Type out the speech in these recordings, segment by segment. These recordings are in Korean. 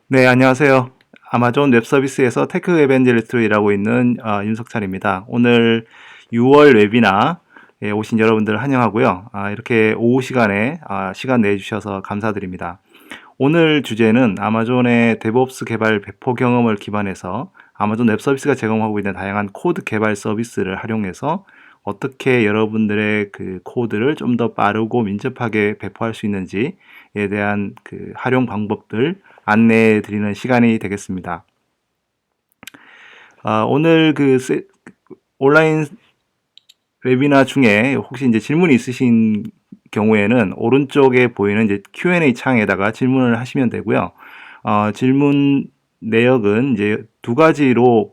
네, 안녕하세요. 아마존 웹 서비스에서 테크 에반젤리스트로 일하고 있는 윤석찬입니다. 오늘 6월 웨비나에 오신 여러분들 환영하고요. 이렇게 오후 시간에 시간 내주셔서 감사드립니다. 오늘 주제는 아마존의 데브옵스 개발 배포 경험을 기반해서 아마존 웹 서비스가 제공하고 있는 다양한 코드 개발 서비스를 활용해서 어떻게 여러분들의 그 코드를 좀 더 빠르고 민첩하게 배포할 수 있는지에 대한 그 활용 방법들 안내해 드리는 시간이 되겠습니다. 오늘 온라인 웨비나 중에 혹시 이제 질문이 있으신 경우에는 오른쪽에 보이는 이제 Q&A 창에다가 질문을 하시면 되고요. 질문 내역은 이제 두 가지로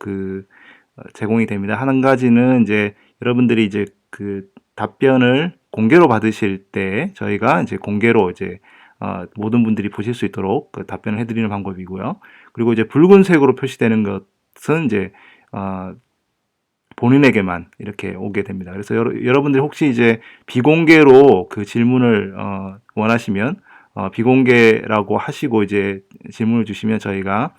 제공이 됩니다. 한 가지는 이제 여러분들이 이제 그 답변을 공개로 받으실 때 저희가 이제 공개로 이제 모든 분들이 보실 수 있도록 그 답변을 해드리는 방법이고요. 그리고 이제 붉은색으로 표시되는 것은 이제 본인에게만 이렇게 오게 됩니다. 그래서 여러분들이 혹시 이제 비공개로 그 질문을 원하시면 비공개라고 하시고 이제 질문을 주시면 저희가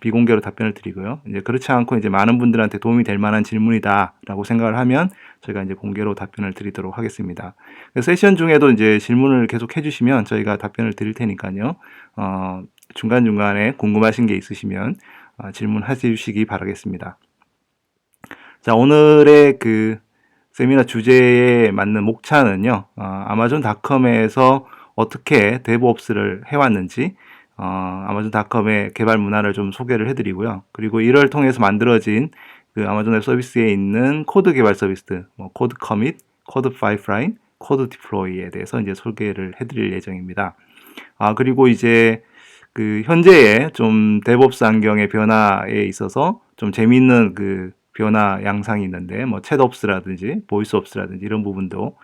비공개로 답변을 드리고요. 이제 그렇지 않고 이제 많은 분들한테 도움이 될 만한 질문이다라고 생각을 하면 저희가 이제 공개로 답변을 드리도록 하겠습니다. 세션 중에도 이제 질문을 계속 해주시면 저희가 답변을 드릴 테니까요. 중간중간에 궁금하신 게 있으시면 질문해 주시기 바라겠습니다. 자, 오늘의 그 세미나 주제에 맞는 목차는요, 아마존닷컴에서 어떻게 데브옵스를 해왔는지, 아마존닷컴의 개발 문화를 좀 소개를 해드리고요. 그리고 이를 통해서 만들어진 그 아마존 웹 서비스에 있는 코드 개발 서비스, 뭐 코드 커밋, 코드 파이프라인, 코드 디플로이에 대해서 이제 소개를 해드릴 예정입니다. 그리고 이제 그 현재의 좀 데브옵스 환경의 변화에 있어서 좀 재미있는 그 변화 양상이 있는데 뭐 챗옵스라든지 보이스옵스라든지 이런 부분도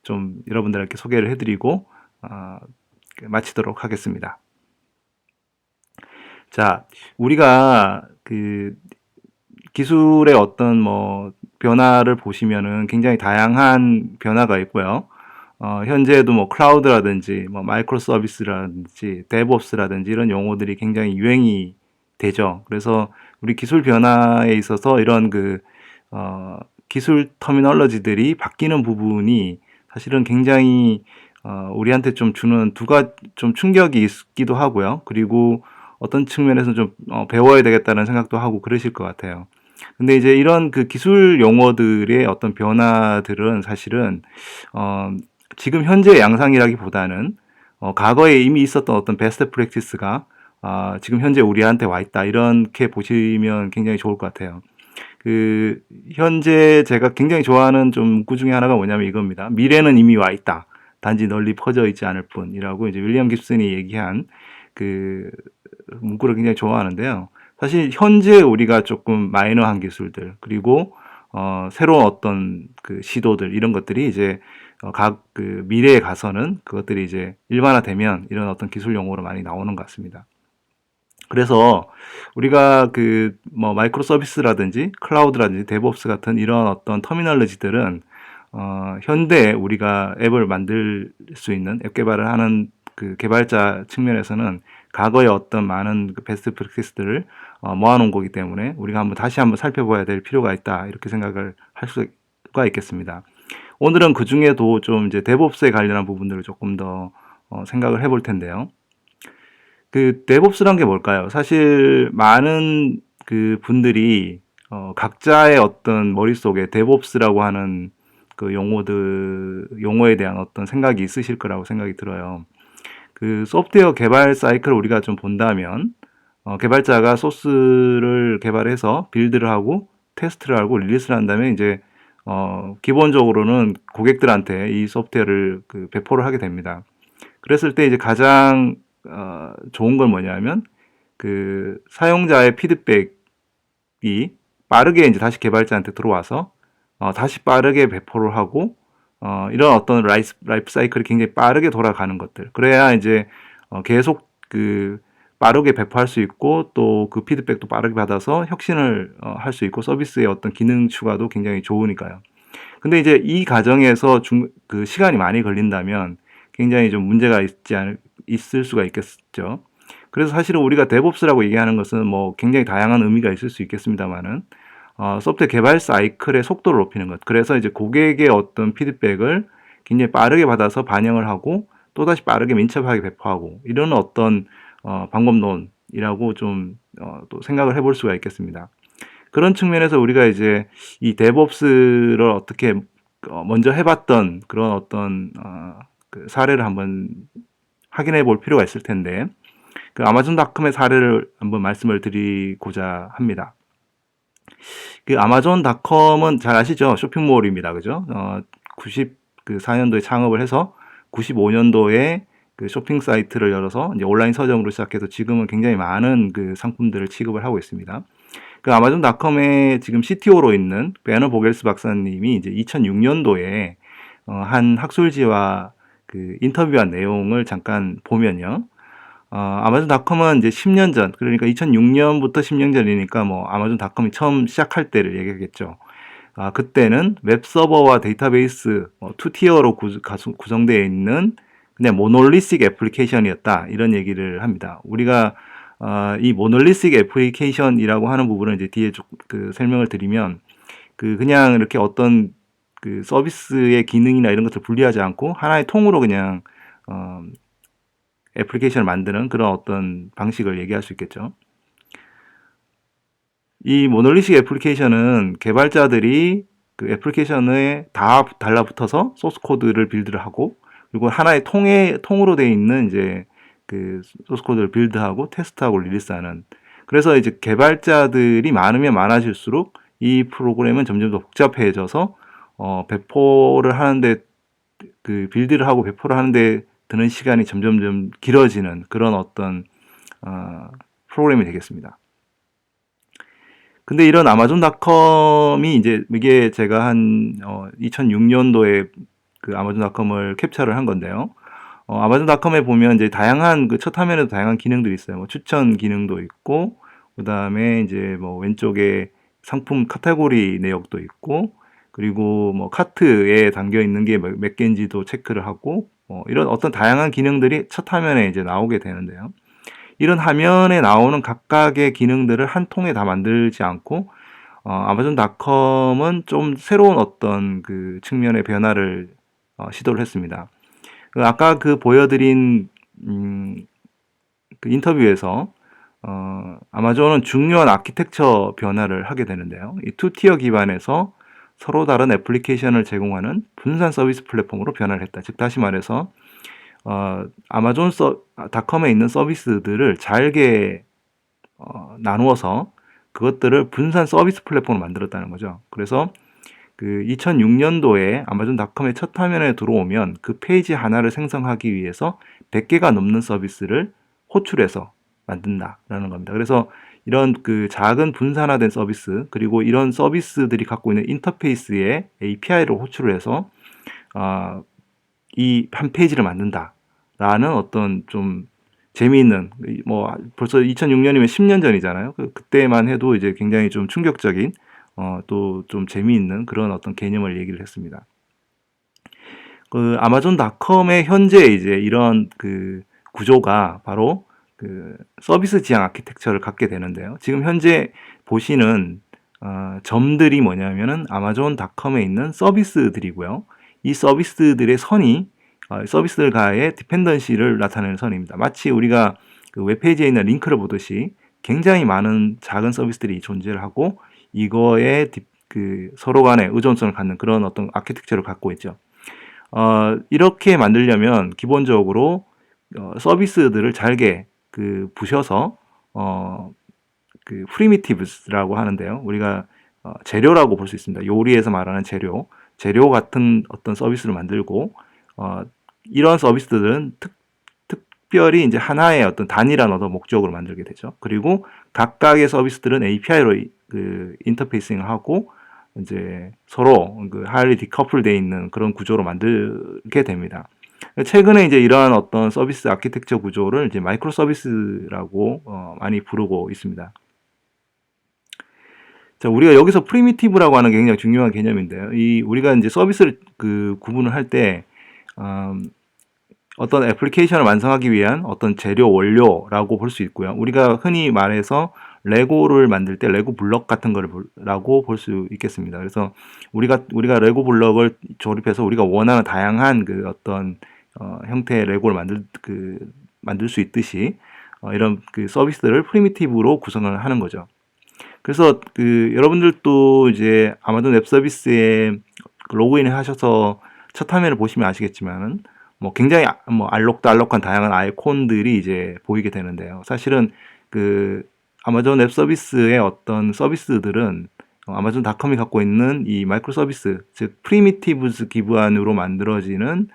좀 여러분들께 소개를 해드리고 마치도록 하겠습니다. 자, 우리가 그 기술의 어떤 뭐 변화를 보시면은 굉장히 다양한 변화가 있고요. 현재도 뭐 클라우드라든지 뭐 마이크로 서비스라든지 데브옵스라든지 이런 용어들이 굉장히 유행이 되죠. 그래서 우리 기술 변화에 있어서 이런 기술 터미널러지들이 바뀌는 부분이 사실은 굉장히 우리한테 좀 주는 좀 충격이 있기도 하고요. 그리고 어떤 측면에서 좀 배워야 되겠다는 생각도 하고 그러실 것 같아요. 근데 이제 이런 그 기술 용어들의 어떤 변화들은 사실은 지금 현재 양상이라기보다는 과거에 이미 있었던 어떤 베스트 프랙티스가 지금 현재 우리한테 와 있다 이렇게 보시면 굉장히 좋을 것 같아요. 그 현재 제가 굉장히 좋아하는 좀 문구 중에 하나가 뭐냐면 이겁니다. 미래는 이미 와 있다. 단지 널리 퍼져 있지 않을 뿐이라고 이제 윌리엄 깁슨이 얘기한 그 문구를 굉장히 좋아하는데요. 사실 현재 우리가 조금 마이너한 기술들 그리고 새로운 어떤 그 시도들 이런 것들이 이제 각 그 미래에 가서는 그것들이 이제 일반화되면 이런 어떤 기술 용어로 많이 나오는 것 같습니다. 그래서 우리가 그 뭐 마이크로 서비스라든지 클라우드라든지 데브옵스 같은 이런 어떤 터미널로지들은 현대 우리가 앱을 만들 수 있는 앱 개발을 하는 그 개발자 측면에서는 과거의 어떤 많은 그 베스트 프랙티스들을 모아놓은 거기 때문에 우리가 다시 한번 살펴봐야 될 필요가 있다 이렇게 생각을 할 수가 있겠습니다. 오늘은 그 중에도 좀 이제 데브옵스에 관련한 부분들을 조금 더 생각을 해볼 텐데요. 그 데브옵스란 게 뭘까요? 사실 많은 그 분들이 각자의 어떤 머릿속에 데브옵스라고 하는 그 용어에 대한 어떤 생각이 있으실 거라고 생각이 들어요. 그 소프트웨어 개발 사이클을 우리가 좀 본다면 개발자가 소스를 개발해서 빌드를 하고 테스트를 하고 릴리스를 한 다음에 이제 기본적으로는 고객들한테 이 소프트웨어를 그 배포를 하게 됩니다. 그랬을 때 이제 가장 좋은 건 뭐냐면 그 사용자의 피드백이 빠르게 이제 다시 개발자한테 들어와서 다시 빠르게 배포를 하고 이런 어떤 라이프 사이클이 굉장히 빠르게 돌아가는 것들. 그래야 이제 계속 그 빠르게 배포할 수 있고 또 그 피드백도 빠르게 받아서 혁신을 할 수 있고 서비스의 어떤 기능 추가도 굉장히 좋으니까요. 근데 이제 이 과정에서 그 시간이 많이 걸린다면 굉장히 좀 문제가 있을 수가 있겠죠. 그래서 사실은 우리가 DevOps라고 얘기하는 것은 뭐 굉장히 다양한 의미가 있을 수 있겠습니다만은 소프트웨어 개발 사이클의 속도를 높이는 것. 그래서 이제 고객의 어떤 피드백을 굉장히 빠르게 받아서 반영을 하고 또다시 빠르게 민첩하게 배포하고 이런 어떤 방법론이라고 좀 또 생각을 해볼 수가 있겠습니다. 그런 측면에서 우리가 이제 이 DevOps를 어떻게 먼저 해봤던 그런 어떤 그 사례를 한번 확인해 볼 필요가 있을 텐데 그 아마존닷컴의 사례를 한번 말씀을 드리고자 합니다. 그 아마존닷컴은 잘 아시죠? 쇼핑몰입니다. 그죠? 94년도에 창업을 해서 95년도에 그 쇼핑 사이트를 열어서 이제 온라인 서점으로 시작해서 지금은 굉장히 많은 그 상품들을 취급을 하고 있습니다. 그 아마존닷컴의 지금 CTO로 있는 베너 보겔스 박사님이 이제 2006년도에 한 학술지와 그 인터뷰한 내용을 잠깐 보면요. 아마존닷컴은 이제 10년 전, 그러니까 2006년부터 10년 전이니까 뭐 아마존닷컴이 처음 시작할 때를 얘기하겠죠. 그때는 웹서버와 데이터베이스 투티어로 구성되어 있는 그냥 모놀리식 애플리케이션이었다. 이런 얘기를 합니다. 우리가 이 모놀리식 애플리케이션이라고 하는 부분을 이제 뒤에 그 설명을 드리면 그냥 이렇게 어떤 그 서비스의 기능이나 이런 것을 분리하지 않고 하나의 통으로 그냥 애플리케이션을 만드는 그런 어떤 방식을 얘기할 수 있겠죠. 이 모놀리식 애플리케이션은 개발자들이 그 애플리케이션에 다 달라붙어서 소스 코드를 빌드를 하고 그리고 하나의 통으로 되어 있는 이제 그 소스 코드를 빌드하고 테스트하고 릴리스하는. 그래서 이제 개발자들이 많으면 많아질수록 이 프로그램은 점점 더 복잡해져서 배포를 하는데 그 빌드를 하고 배포를 하는데 드는 시간이 점점 길어지는 그런 어떤 프로그램이 되겠습니다. 근데 이런 아마존닷컴이 이제 이게 제가 한 2006년도에 그 아마존닷컴을 캡처를 한 건데요. 아마존닷컴에 보면 이제 다양한 그 첫 화면에도 다양한 기능들이 있어요. 뭐 추천 기능도 있고, 그 다음에 이제 뭐 왼쪽에 상품 카테고리 내역도 있고, 그리고 뭐 카트에 담겨 있는 게 몇 개인지도 체크를 하고, 이런 어떤 다양한 기능들이 첫 화면에 이제 나오게 되는데요. 이런 화면에 나오는 각각의 기능들을 한 통에 다 만들지 않고 아마존닷컴은 좀 새로운 어떤 그 측면의 변화를 시도를 했습니다. 아까 그 보여드린 그 인터뷰에서 아마존은 중요한 아키텍처 변화를 하게 되는데요. 이 투티어 기반에서 서로 다른 애플리케이션을 제공하는 분산 서비스 플랫폼으로 변화를 했다. 즉 다시 말해서 아마존닷컴에 있는 서비스들을 잘게 나누어서 그것들을 분산 서비스 플랫폼으로 만들었다는 거죠. 그래서 그 2006년도에 아마존닷컴의 첫 화면에 들어오면 그 페이지 하나를 생성하기 위해서 100개가 넘는 서비스를 호출해서 만든다라는 겁니다. 그래서 이런 그 작은 분산화된 서비스 그리고 이런 서비스들이 갖고 있는 인터페이스에 API를 호출을 해서 이 한 페이지를 만든다라는 어떤 좀 재미있는 뭐 벌써 2006년이면 10년 전이잖아요. 그때만 해도 이제 굉장히 좀 충격적인 또 좀 재미있는 그런 어떤 개념을 얘기를 했습니다. 그 아마존닷컴의 현재 이제 이런 그 구조가 바로 그 서비스 지향 아키텍처를 갖게 되는데요. 지금 현재 보시는 점들이 뭐냐면은 아마존닷컴에 있는 서비스들이고요. 이 서비스들의 선이 서비스들과의 디펜던시를 나타내는 선입니다. 마치 우리가 그 웹페이지에 있는 링크를 보듯이 굉장히 많은 작은 서비스들이 존재를 하고 이거에 그 서로 간의 의존성을 갖는 그런 어떤 아키텍처를 갖고 있죠. 이렇게 만들려면 기본적으로 서비스들을 잘게 그 부셔서 그 프리미티브스라고 하는데요. 우리가 재료라고 볼 수 있습니다. 요리에서 말하는 재료 같은 어떤 서비스를 만들고 이런 서비스들은 특별히 이제 하나의 어떤 단일한 어떤 목적으로 만들게 되죠. 그리고 각각의 서비스들은 API로 그 인터페이싱을 하고 이제 서로 그 하이리 디커플 되어 있는 그런 구조로 만들게 됩니다. 최근에 이제 이러한 어떤 서비스 아키텍처 구조를 이제 마이크로 서비스라고 많이 부르고 있습니다. 자, 우리가 여기서 프리미티브라고 하는 게 굉장히 중요한 개념인데요. 우리가 이제 서비스를 그 구분을 할 때, 어떤 애플리케이션을 완성하기 위한 어떤 재료 원료라고 볼 수 있고요. 우리가 흔히 말해서 레고를 만들 때 레고 블럭 같은 거라고 볼 수 있겠습니다. 그래서 우리가 레고 블럭을 조립해서 우리가 원하는 다양한 그 어떤 형태의 레고를 만들 수 있듯이 이런 그 서비스들을 프리미티브로 구성을 하는 거죠. 그래서 그 여러분들도 이제 아마존 웹 서비스에 로그인을 하셔서 첫 화면을 보시면 아시겠지만은 뭐 굉장히 뭐 알록달록한 다양한 아이콘들이 이제 보이게 되는데요. 사실은 그 아마존 웹 서비스의 어떤 서비스들은 아마존닷컴이 갖고 있는 이 마이크로 서비스, 즉 프리미티브스 기반으로 만들어지는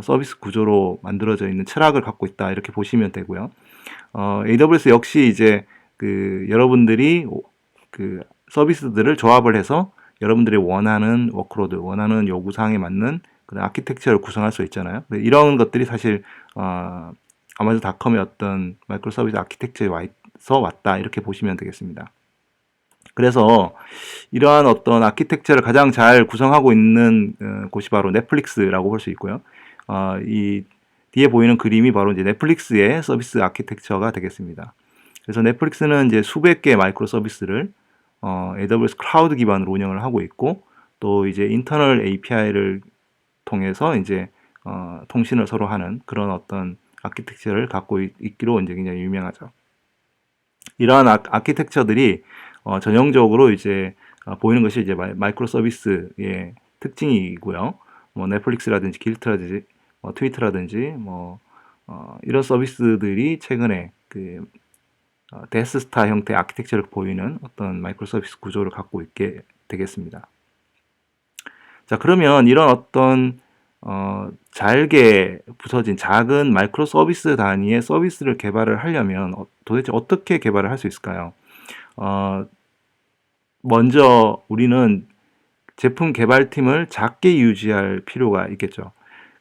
서비스 구조로 만들어져 있는 철학을 갖고 있다 이렇게 보시면 되고요. AWS 역시 이제 그 여러분들이 그 서비스들을 조합을 해서 여러분들이 원하는 워크로드, 원하는 요구사항에 맞는 그런 아키텍처를 구성할 수 있잖아요. 이런 것들이 사실 아마존닷컴의 어떤 마이크로 서비스 아키텍처에 왔다 이렇게 보시면 되겠습니다. 그래서 이러한 어떤 아키텍처를 가장 잘 구성하고 있는 곳이 바로 넷플릭스라고 볼 수 있고요. 이 뒤에 보이는 그림이 바로 이제 넷플릭스의 서비스 아키텍처가 되겠습니다. 그래서 넷플릭스는 이제 수백 개의 마이크로 서비스를 AWS 클라우드 기반으로 운영을 하고 있고 또 이제 인터널 API를 통해서 이제 통신을 서로 하는 그런 어떤 아키텍처를 갖고 있기로 이제 굉장히 유명하죠. 이러한 아키텍처들이 전형적으로 이제 보이는 것이 이제 마이크로 서비스의 특징이고요. 뭐 넷플릭스라든지 길트라든지 트위터라든지 이런 서비스들이 최근에 그 데스스타 형태 아키텍처를 보이는 어떤 마이크로 서비스 구조를 갖고 있게 되겠습니다. 자, 그러면 이런 어떤 잘게 부서진 작은 마이크로 서비스 단위의 서비스를 개발을 하려면 도대체 어떻게 개발을 할 수 있을까요? 먼저 우리는 제품 개발팀을 작게 유지할 필요가 있겠죠.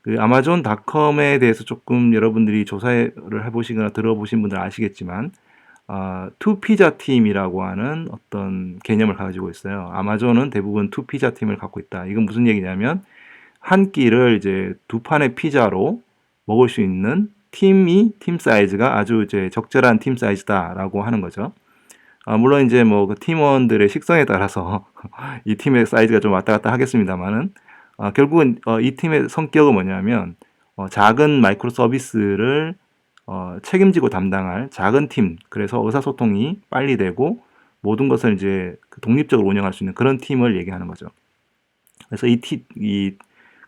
그 아마존닷컴에 대해서 조금 여러분들이 조사를 해보시거나 들어보신 분들 아시겠지만 투피자 팀이라고 하는 어떤 개념을 가지고 있어요. 아마존은 대부분 투피자 팀을 갖고 있다. 이건 무슨 얘기냐면 한 끼를 이제 두 판의 피자로 먹을 수 있는 팀 사이즈가 아주 이제 적절한 팀 사이즈다라고 하는 거죠. 물론 이제 뭐 그 팀원들의 식성에 따라서 이 팀의 사이즈가 좀 왔다 갔다 하겠습니다만은 결국은 이 팀의 성격은 뭐냐면 작은 마이크로 서비스를 책임지고 담당할 작은 팀, 그래서 의사소통이 빨리 되고 모든 것을 이제 독립적으로 운영할 수 있는 그런 팀을 얘기하는 거죠. 그래서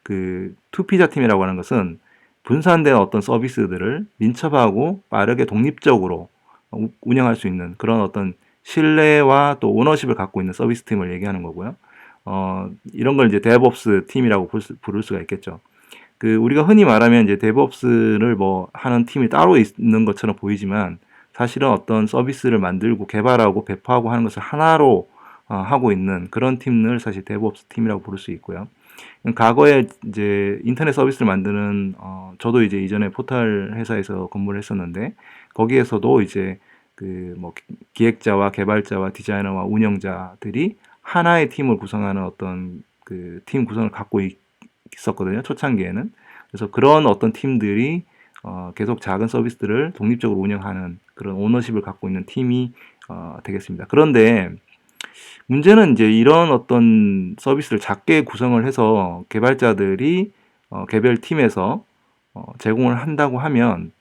그 투피자 팀이라고 하는 것은 분산된 어떤 서비스들을 민첩하고 빠르게 독립적으로 운영할 수 있는 그런 어떤 신뢰와 또 오너십을 갖고 있는 서비스 팀을 얘기하는 거고요. 이런 걸 이제 데브옵스 팀이라고 부를 수가 있겠죠. 그 우리가 흔히 말하면 이제 데브옵스를 뭐 하는 팀이 따로 있는 것처럼 보이지만 사실은 어떤 서비스를 만들고 개발하고 배포하고 하는 것을 하나로 하고 있는 그런 팀을 사실 데브옵스 팀이라고 부를 수 있고요. 과거에 이제 인터넷 서비스를 만드는 저도 이제 이전에 포털 회사에서 근무를 했었는데 거기에서도 이제 그 뭐 기획자와 개발자와 디자이너와 운영자들이 하나의 팀을 구성하는 어떤 그 팀 구성을 갖고 있었거든요. 초창기에는. 그래서 그런 어떤 팀들이 계속 작은 서비스들을 독립적으로 운영하는 그런 오너십을 갖고 있는 팀이 되겠습니다. 그런데 문제는 이제 이런 어떤 서비스를 작게 구성을 해서 개발자들이 개별 팀에서 제공을 한다고 하면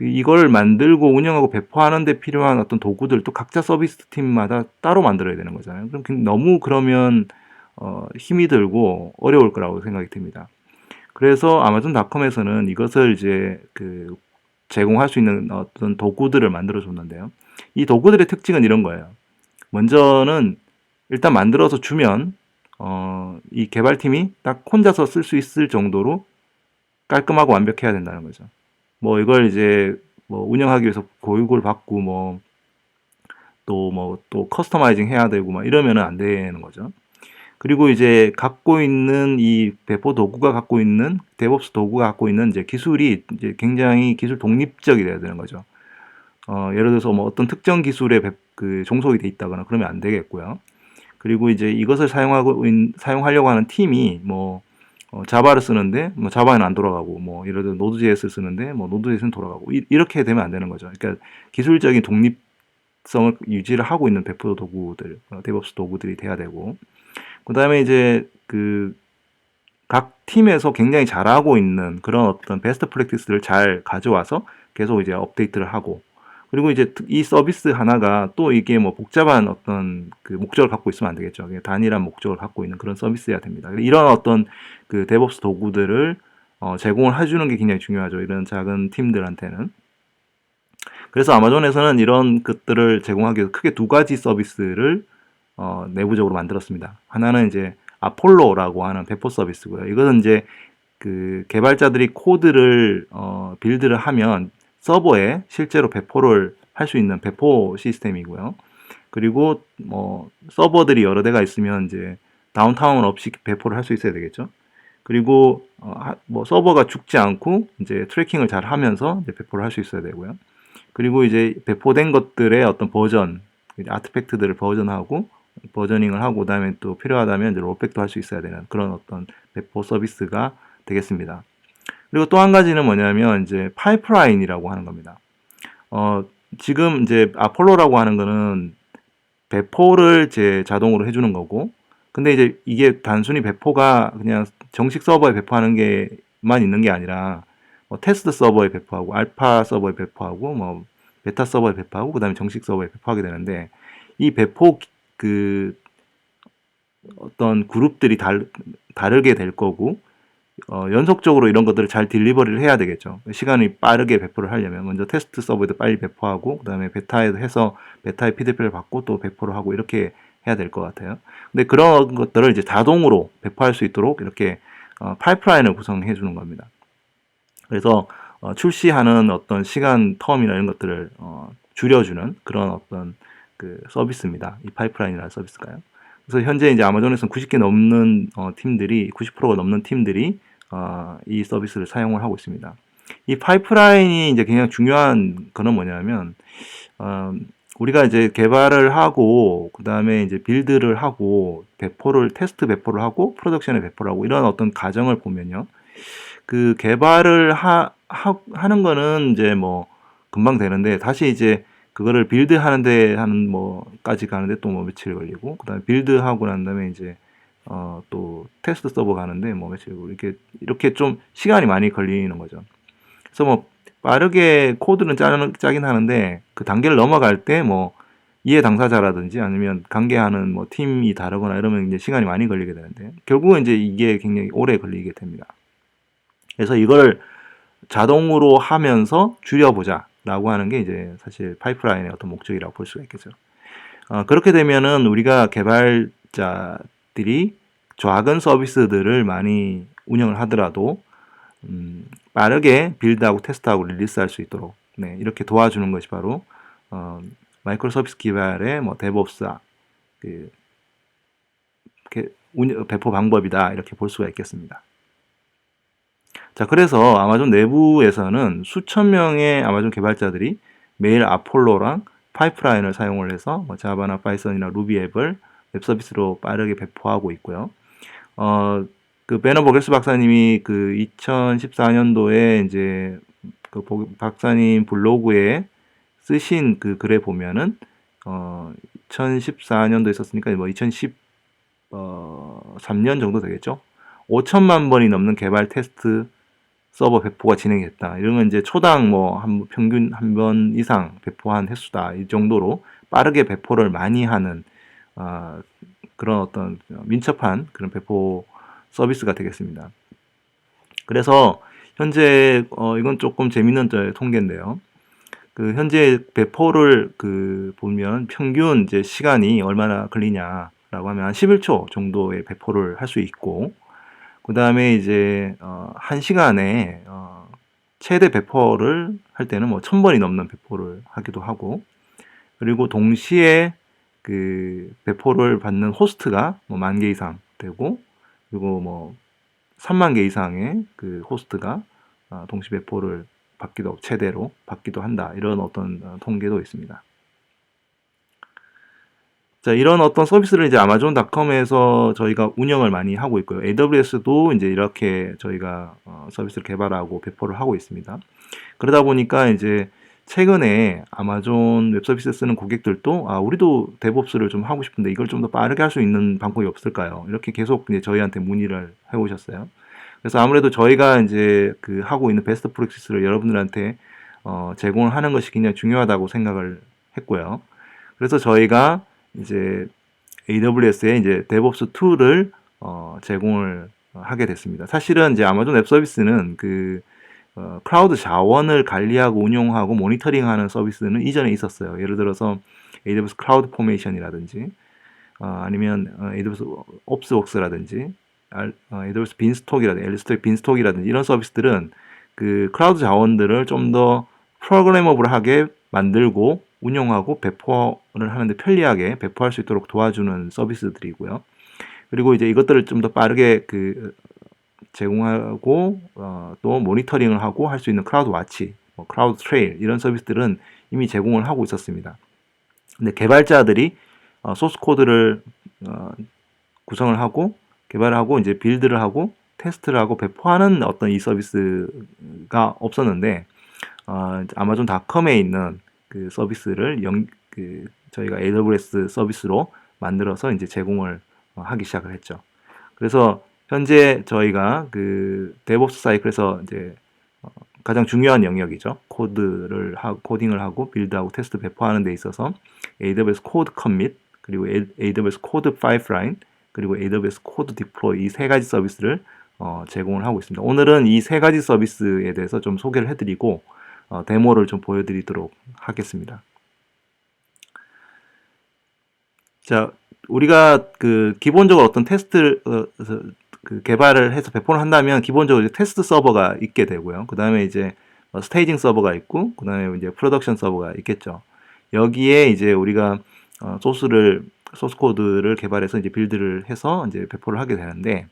이걸 만들고 운영하고 배포하는 데 필요한 어떤 도구들 또 각자 서비스 팀마다 따로 만들어야 되는 거잖아요. 그럼 너무 그러면 힘이 들고 어려울 거라고 생각이 듭니다. 그래서 아마존닷컴에서는 이것을 이제 그 제공할 수 있는 어떤 도구들을 만들어 줬는데요. 이 도구들의 특징은 이런 거예요. 먼저는 일단 만들어서 주면 이 개발팀이 딱 혼자서 쓸 수 있을 정도로 깔끔하고 완벽해야 된다는 거죠. 뭐 이걸 이제 뭐 운영하기 위해서 교육을 받고 또 커스터마이징 해야 되고 막 이러면은 안 되는 거죠. 그리고 이제 갖고 있는 이 배포 도구가 갖고 있는 데브옵스 도구가 갖고 있는 이제 기술이 이제 굉장히 기술 독립적이 돼야 되는 거죠. 예를 들어서 뭐 어떤 특정 기술에 그 종속이 돼 있다거나 그러면 안 되겠고요. 그리고 이제 이것을 사용하려고 하는 팀이 뭐 자바를 쓰는데 뭐 자바는 안 돌아가고, 뭐 예를 들어 노드.js를 쓰는데 뭐 노드.js는 돌아가고, 이렇게 되면 안 되는 거죠. 그러니까 기술적인 독립성을 유지를 하고 있는 배포 도구들, 데브옵스 도구들이 돼야 되고, 그다음에 이제 그 각 팀에서 굉장히 잘하고 있는 그런 어떤 베스트 프랙티스를 잘 가져와서 계속 이제 업데이트를 하고, 그리고 이제 이 서비스 하나가 또 이게 뭐 복잡한 어떤 그 목적을 갖고 있으면 안 되겠죠. 단일한 목적을 갖고 있는 그런 서비스여야 됩니다. 이런 어떤 그 데브옵스 도구들을 제공을 해주는 게 굉장히 중요하죠. 이런 작은 팀들한테는. 그래서 아마존에서는 이런 것들을 제공하기 위해서 크게 두 가지 서비스를 내부적으로 만들었습니다. 하나는 이제 아폴로라고 하는 배포 서비스고요. 이것은 이제 그 개발자들이 코드를 빌드를 하면 서버에 실제로 배포를 할 수 있는 배포 시스템이고요. 그리고 뭐 서버들이 여러 대가 있으면 이제 다운타운 없이 배포를 할 수 있어야 되겠죠. 그리고 뭐 서버가 죽지 않고 이제 트래킹을 잘 하면서 이제 배포를 할 수 있어야 되고요. 그리고 이제 배포된 것들의 어떤 버전, 아트팩트들을 버전하고 버저닝을 하고, 그다음에 또 필요하다면 이제 롤백도 할 수 있어야 되는 그런 어떤 배포 서비스가 되겠습니다. 그리고 또 한 가지는 뭐냐면 이제 파이프라인이라고 하는 겁니다. 지금 이제 아폴로라고 하는 거는 배포를 이제 자동으로 해주는 거고, 근데 이제 이게 단순히 배포가 그냥 정식 서버에 배포하는 게만 있는 게 아니라 뭐 테스트 서버에 배포하고, 알파 서버에 배포하고, 뭐 베타 서버에 배포하고, 그다음에 정식 서버에 배포하게 되는데, 이 배포 그 어떤 그룹들이 다르게 될 거고, 연속적으로 이런 것들을 잘 딜리버리를 해야 되겠죠. 시간이 빠르게 배포를 하려면 먼저 테스트 서버에도 빨리 배포하고, 그 다음에 베타에 해서 베타의 피드백을 받고 또 배포를 하고, 이렇게 해야 될 것 같아요. 근데 그런 것들을 이제 자동으로 배포할 수 있도록 이렇게 파이프라인을 구성해 주는 겁니다. 그래서 출시하는 어떤 시간 텀이나 이런 것들을 줄여주는 그런 어떤 그 서비스입니다. 이 파이프라인이라는 서비스가요. 그래서 현재 이제 아마존에서는 90개 넘는 팀들이, 90%가 넘는 팀들이 이 서비스를 사용을 하고 있습니다. 이 파이프라인이 이제 굉장히 중요한 거는 뭐냐면, 우리가 이제 개발을 하고, 그 다음에 이제 빌드를 하고, 테스트 배포를 하고, 프로덕션에 배포를 하고, 이런 어떤 과정을 보면요. 그 개발을 하는 거는 이제 뭐 금방 되는데, 다시 이제 그거를 빌드 하는데 하는 뭐까지 가는데 또 뭐 며칠 걸리고, 그다음에 빌드 하고 난 다음에 이제 또 테스트 서버 가는데 뭐 며칠 걸리고, 이렇게 좀 시간이 많이 걸리는 거죠. 그래서 뭐 빠르게 코드는 짜긴 하는데, 그 단계를 넘어갈 때 뭐 이해 당사자라든지 아니면 관계하는 뭐 팀이 다르거나 이러면 이제 시간이 많이 걸리게 되는데, 결국은 이제 이게 굉장히 오래 걸리게 됩니다. 그래서 이걸 자동으로 하면서 줄여보자 라고 하는 게 이제 사실 파이프라인의 어떤 목적이라고 볼 수가 있겠죠. 그렇게 되면은 우리가 개발자들이 작은 서비스들을 많이 운영을 하더라도 빠르게 빌드하고 테스트하고 릴리스할 수 있도록, 네, 이렇게 도와주는 것이 바로 마이크로 서비스 개발의 뭐 데브옵스 그 배포 방법이다, 이렇게 볼 수가 있겠습니다. 자, 그래서 아마존 내부에서는 수천 명의 아마존 개발자들이 매일 아폴로랑 파이프라인을 사용을 해서 뭐 자바나 파이썬이나 루비 앱을 웹 서비스로 빠르게 배포하고 있고요. 그 베너 버겔스 박사님이 그 2014년도에 이제 그 박사님 블로그에 쓰신 그 글에 보면은 2014년도에 썼으니까 뭐 2013년 정도 되겠죠. 5천만 번이 넘는 개발 테스트 서버 배포가 진행했다. 이러면 이제 초당 뭐 평균 한 번 이상 배포한 횟수다. 이 정도로 빠르게 배포를 많이 하는 그런 어떤 민첩한 그런 배포 서비스가 되겠습니다. 그래서 현재 이건 조금 재밌는 통계인데요. 그 현재 배포를 그 보면 평균 이제 시간이 얼마나 걸리냐라고 하면 한 11초 정도의 배포를 할 수 있고, 그 다음에 이제 1시간에 최대 배포를 할 때는 뭐 1000번이 넘는 배포를 하기도 하고, 그리고 동시에 그 배포를 받는 호스트가 뭐 10,000개 이상 되고, 그리고 뭐 30,000개 이상의 그 호스트가 동시 배포를 최대로 받기도 한다. 이런 어떤 통계도 있습니다. 자, 이런 어떤 서비스를 이제 아마존닷컴에서 저희가 운영을 많이 하고 있고요. AWS도 이제 이렇게 저희가 서비스를 개발하고 배포를 하고 있습니다. 그러다 보니까 이제 최근에 아마존 웹 서비스 쓰는 고객들도 우리도 데브옵스를 좀 하고 싶은데 이걸 좀 더 빠르게 할 수 있는 방법이 없을까요? 이렇게 계속 이제 저희한테 문의를 해 오셨어요. 그래서 아무래도 저희가 이제 그 하고 있는 베스트 프랙티스를 여러분들한테 제공을 하는 것이 굉장히 중요하다고 생각을 했고요. 그래서 저희가 이제 AWS의 이제 DevOps 툴을 제공을 하게 됐습니다. 사실은 이제 아마존 웹 서비스는 그 클라우드 자원을 관리하고 운용하고 모니터링하는 서비스는 이전에 있었어요. 예를 들어서 AWS 클라우드 포메이션이라든지 아니면 AWS 옵스웍스라든지 AWS 빈스톡이라든지 엘리스토의 빈스톡이라든지 이런 서비스들은 그 클라우드 자원들을 좀 더 프로그래머블하게 만들고 운용하고 배포를 하는데 편리하게 배포할 수 있도록 도와주는 서비스들이고요. 그리고 이제 이것들을 좀 더 빠르게 그 제공하고 또 모니터링을 하고 할 수 있는 클라우드 와치, 클라우드 트레일 이런 서비스들은 이미 제공을 하고 있었습니다. 근데 개발자들이 소스 코드를 구성을 하고 개발을 하고 이제 빌드를 하고 테스트를 하고 배포하는 어떤 이 서비스가 없었는데 아마존닷컴에 있는 그 서비스를 저희가 AWS 서비스로 만들어서 이제 제공을 하기 시작을 했죠. 그래서 현재 저희가 그 데브옵스 사이클에서 이제 가장 중요한 영역이죠. 코딩을 하고 빌드하고 테스트 배포하는 데 있어서 AWS 코드 커밋 그리고 AWS 코드 파이프라인 그리고 AWS 코드 디플로이 이 세 가지 서비스를 제공을 하고 있습니다. 오늘은 이 세 가지 서비스에 대해서 좀 소개를 해드리고 데모를 좀 보여드리도록 하겠습니다. 자, 우리가 그 기본적으로 어떤 테스트 그 개발을 해서 배포를 한다면 기본적으로 이제 테스트 서버가 있게 되고요. 그 다음에 이제 스테이징 서버가 있고, 그 다음에 이제 프로덕션 서버가 있겠죠. 여기에 이제 우리가 소스 코드를 개발해서 이제 빌드를 해서 이제 배포를 하게 되는데,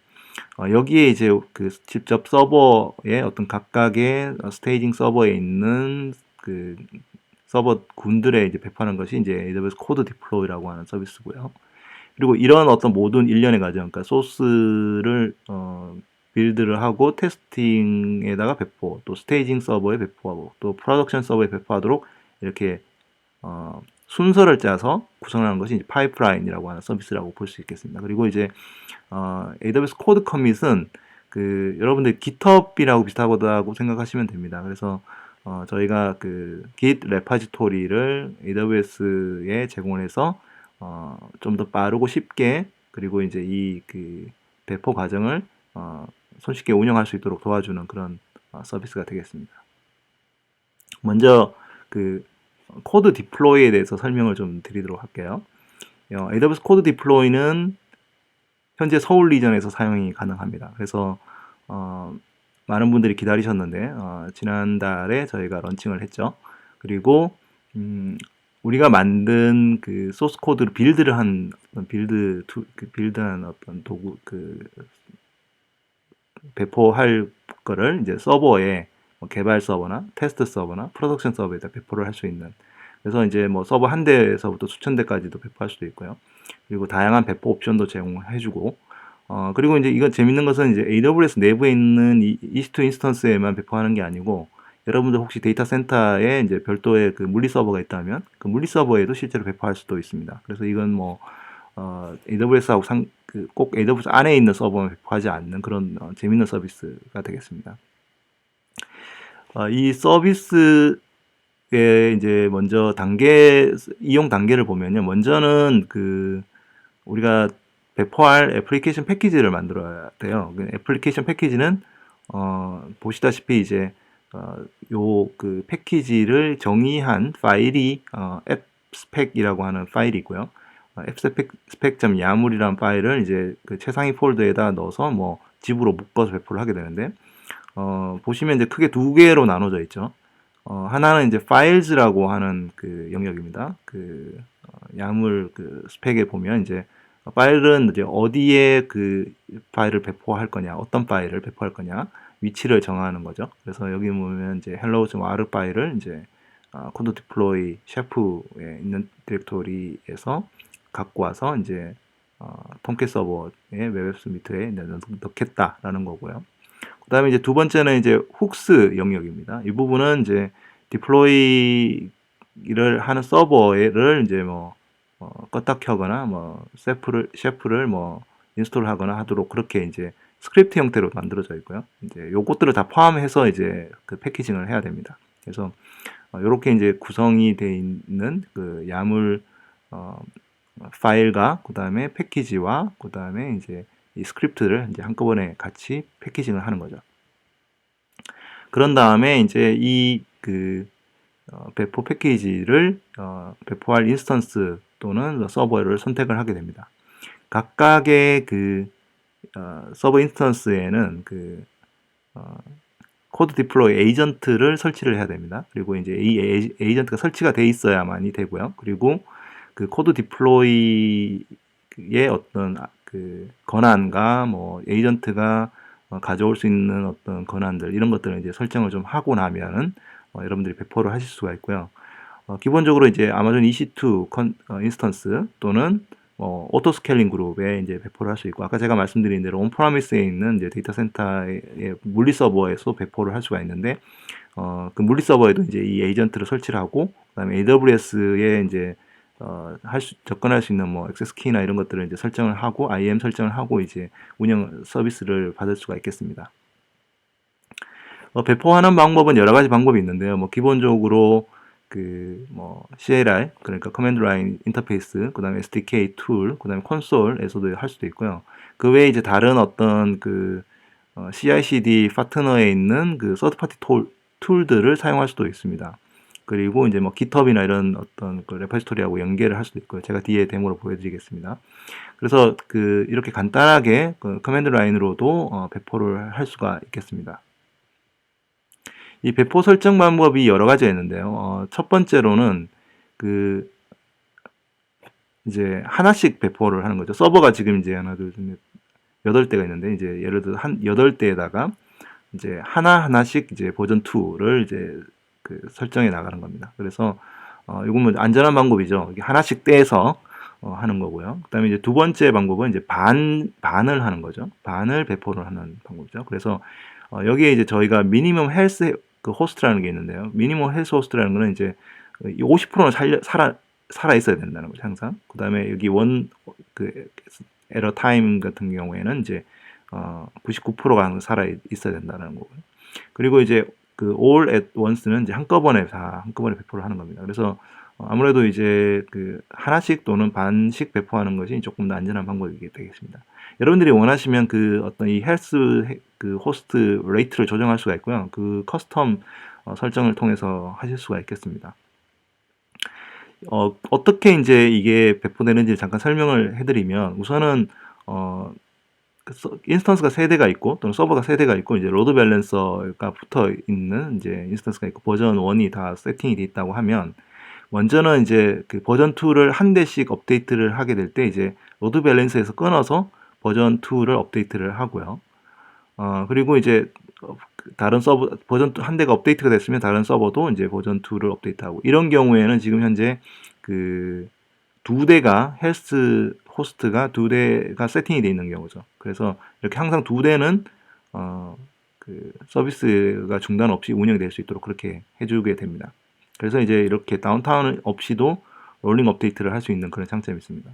여기에 이제 그 직접 서버의 어떤 각각의 스테이징 서버에 있는 그 서버 군들에 이제 배포하는 것이 이제 AWS 코드 디플로이라고 하는 서비스고요. 그리고 이런 어떤 모든 일련의 과정, 그러니까 소스를 빌드를 하고 테스팅에다가 배포, 또 스테이징 서버에 배포하고, 또 프로덕션 서버에 배포하도록 이렇게 순서를 짜서 구성하는 것이 이제 파이프라인이라고 하는 서비스라고 볼 수 있겠습니다. 그리고 이제 AWS 코드 커밋은 그 여러분들 GitHub이라고 비슷하다고 생각하시면 됩니다. 그래서 저희가 그 Git 레파지토리를 AWS에 제공을 해서 좀 더 빠르고 쉽게 그리고 이제 이 그 배포 과정을 손쉽게 운영할 수 있도록 도와주는 그런 서비스가 되겠습니다. 먼저 그 코드 디플로이에 대해서 설명을 좀 드리도록 할게요. AWS 코드 디플로이는 현재 서울 리전에서 사용이 가능합니다. 그래서 많은 분들이 기다리셨는데 지난달에 저희가 런칭을 했죠. 그리고 우리가 만든 그 소스 코드를 빌드한 어떤 도구 배포할 거를 이제 서버에 개발 서버나 테스트 서버나 프로덕션 서버에다 배포를 할 수 있는 그래서 이제 뭐 서버 한 대에서부터 수천 대까지도 배포할 수도 있고요. 그리고 다양한 배포 옵션도 제공해주고 그리고 이제 이건 재밌는 것은 이제 AWS 내부에 있는 EC2 인스턴스에만 배포하는 게 아니고 여러분들 혹시 데이터 센터에 이제 별도의 그 물리 서버가 있다면 그 물리 서버에도 실제로 배포할 수도 있습니다. 그래서 이건 뭐 AWS하고 꼭 AWS 안에 있는 서버만 배포하지 않는 그런 재밌는 서비스가 되겠습니다. 이 서비스의 이제 먼저 이용 단계를 보면요. 먼저는 그 우리가 배포할 애플리케이션 패키지를 만들어야 돼요. 그 애플리케이션 패키지는 보시다시피 이제 요 그 패키지를 정의한 파일이 앱스펙이라고 하는 파일이 있고요. 앱스펙.yaml이라는 파일을 이제 그 최상위 폴더에다 넣어서 뭐 집으로 묶어서 배포를 하게 되는데 보시면 이제 크게 두 개로 나눠져 있죠. 하나는 이제 files라고 하는 그 영역입니다. 그 YAML 그 스펙에 보면 이제 파일은 이제 어디에 그 파일을 배포할 거냐, 어떤 파일을 배포할 거냐, 위치를 정하는 거죠. 그래서 여기 보면 이제 hello.r 파일을 이제 코드 디플로이 셰프에 있는 디렉토리에서 갖고 와서 이제 톰캣 서버의 웹앱 서미트에 넣겠다라는 거고요. 그 다음에 이제 두 번째는 이제 훅스 영역입니다. 이 부분은 이제 디플로이를 하는 서버를 이제 뭐 껐다 켜거나 뭐 셰프를 뭐 인스톨하거나 하도록 그렇게 이제 스크립트 형태로 만들어져 있고요. 이제 요것들을 다 포함해서 이제 그 패키징을 해야 됩니다. 그래서 이렇게 이제 구성이 되어 있는 그 야물 파일과 그 다음에 패키지와 그 다음에 이제 이 스크립트를 이제 한꺼번에 같이 패키징을 하는 거죠. 그런 다음에 이제 이 그 배포 패키지를 배포할 인스턴스 또는 서버를 선택을 하게 됩니다. 각각의 그 서버 인스턴스에는 그 코드 디플로이 에이전트를 설치를 해야 됩니다. 그리고 이제 이 에이전트가 설치가 돼 있어야만이 되고요. 그리고 그 코드 디플로이의 어떤 그 권한과 뭐 에이전트가 가져올 수 있는 어떤 권한들 이런 것들을 이제 설정을 좀 하고 나면은 여러분들이 배포를 하실 수가 있고요. 기본적으로 이제 아마존 EC2 인스턴스 또는 오토 스케일링 그룹에 이제 배포를 할 수 있고, 아까 제가 말씀드린 대로 온프라미스에 있는 이제 데이터 센터의 물리 서버에서 배포를 할 수가 있는데, 그 물리 서버에도 이제 이 에이전트를 설치를 하고, 그다음에 AWS에 이제 접근할 수 있는 뭐 액세스 키나 이런 것들을 이제 설정을 하고, IAM 설정을 하고 이제 운영 서비스를 받을 수가 있겠습니다. 배포하는 방법은 여러 가지 방법이 있는데요. 뭐 기본적으로 그 뭐 CLI, 그러니까 커맨드 라인 인터페이스, 그다음에 SDK 툴, 그다음에 콘솔에서도 할 수도 있고요. 그 외에 이제 다른 어떤 그 CI/CD 파트너에 있는 그 서드 파티 툴들을 사용할 수도 있습니다. 그리고 이제 뭐 GitHub이나 이런 어떤 그 레퍼지토리하고 연계를 할 수도 있고요. 제가 뒤에 데모로 보여드리겠습니다. 그래서 그 이렇게 간단하게 그 커맨드 라인으로도 배포를 할 수가 있겠습니다. 이 배포 설정 방법이 여러 가지가 있는데요. 첫 번째로는 그 이제 하나씩 배포를 하는 거죠. 서버가 지금 이제 하나, 둘, 셋, 넷, 8대가 있는데 이제 예를 들어 한 8대에다가 이제 하나씩 이제 버전 2를 이제 그 설정해 나가는 겁니다. 그래서 이건 뭐 안전한 방법이죠. 하나씩 떼서 하는 거고요. 그다음에 이제 두 번째 방법은 이제 반을 하는 거죠. 반을 배포를 하는 방법이죠. 그래서 여기에 이제 저희가 미니멈 헬스 그 호스트라는 게 있는데요. 미니멈 헬스 호스트라는 거는 이제 50%는 살아 있어야 된다는 거죠, 항상. 그다음에 여기 그 에러 타임 같은 경우에는 이제 99%가 살아 있어야 된다는 거고요. 그리고 이제 그 all at once는 이제 한꺼번에 배포를 하는 겁니다. 그래서 아무래도 이제 그 하나씩 또는 반씩 배포하는 것이 조금 더 안전한 방법이 되겠습니다. 여러분들이 원하시면 그 어떤 이 헬스 그 호스트 레이트를 조정할 수가 있고요. 그 커스텀 설정을 통해서 하실 수가 있겠습니다. 어떻게 이제 이게 배포되는지 잠깐 설명을 해드리면, 우선은 인스턴스가 3대가 있고 또는 서버가 3대가 있고 이제 로드 밸런서가 붙어 있는 이제 인스턴스가 있고 버전 1이 다 세팅이 되어 있다고 하면, 먼저는 이제 그 버전 2를 한 대씩 업데이트를 하게 될 때 이제 로드 밸런서에서 끊어서 버전 2를 업데이트를 하고요. 그리고 이제 다른 서버 버전 한 대가 업데이트가 됐으면 다른 서버도 이제 버전 2를 업데이트하고, 이런 경우에는 지금 현재 그 두 대가 헬스 호스트가 두 대가 세팅이 되어 있는 경우죠. 그래서 이렇게 항상 두 대는 그 서비스가 중단 없이 운영이 될 수 있도록 그렇게 해주게 됩니다. 그래서 이제 이렇게 다운타운 없이도 롤링 업데이트를 할 수 있는 그런 장점이 있습니다.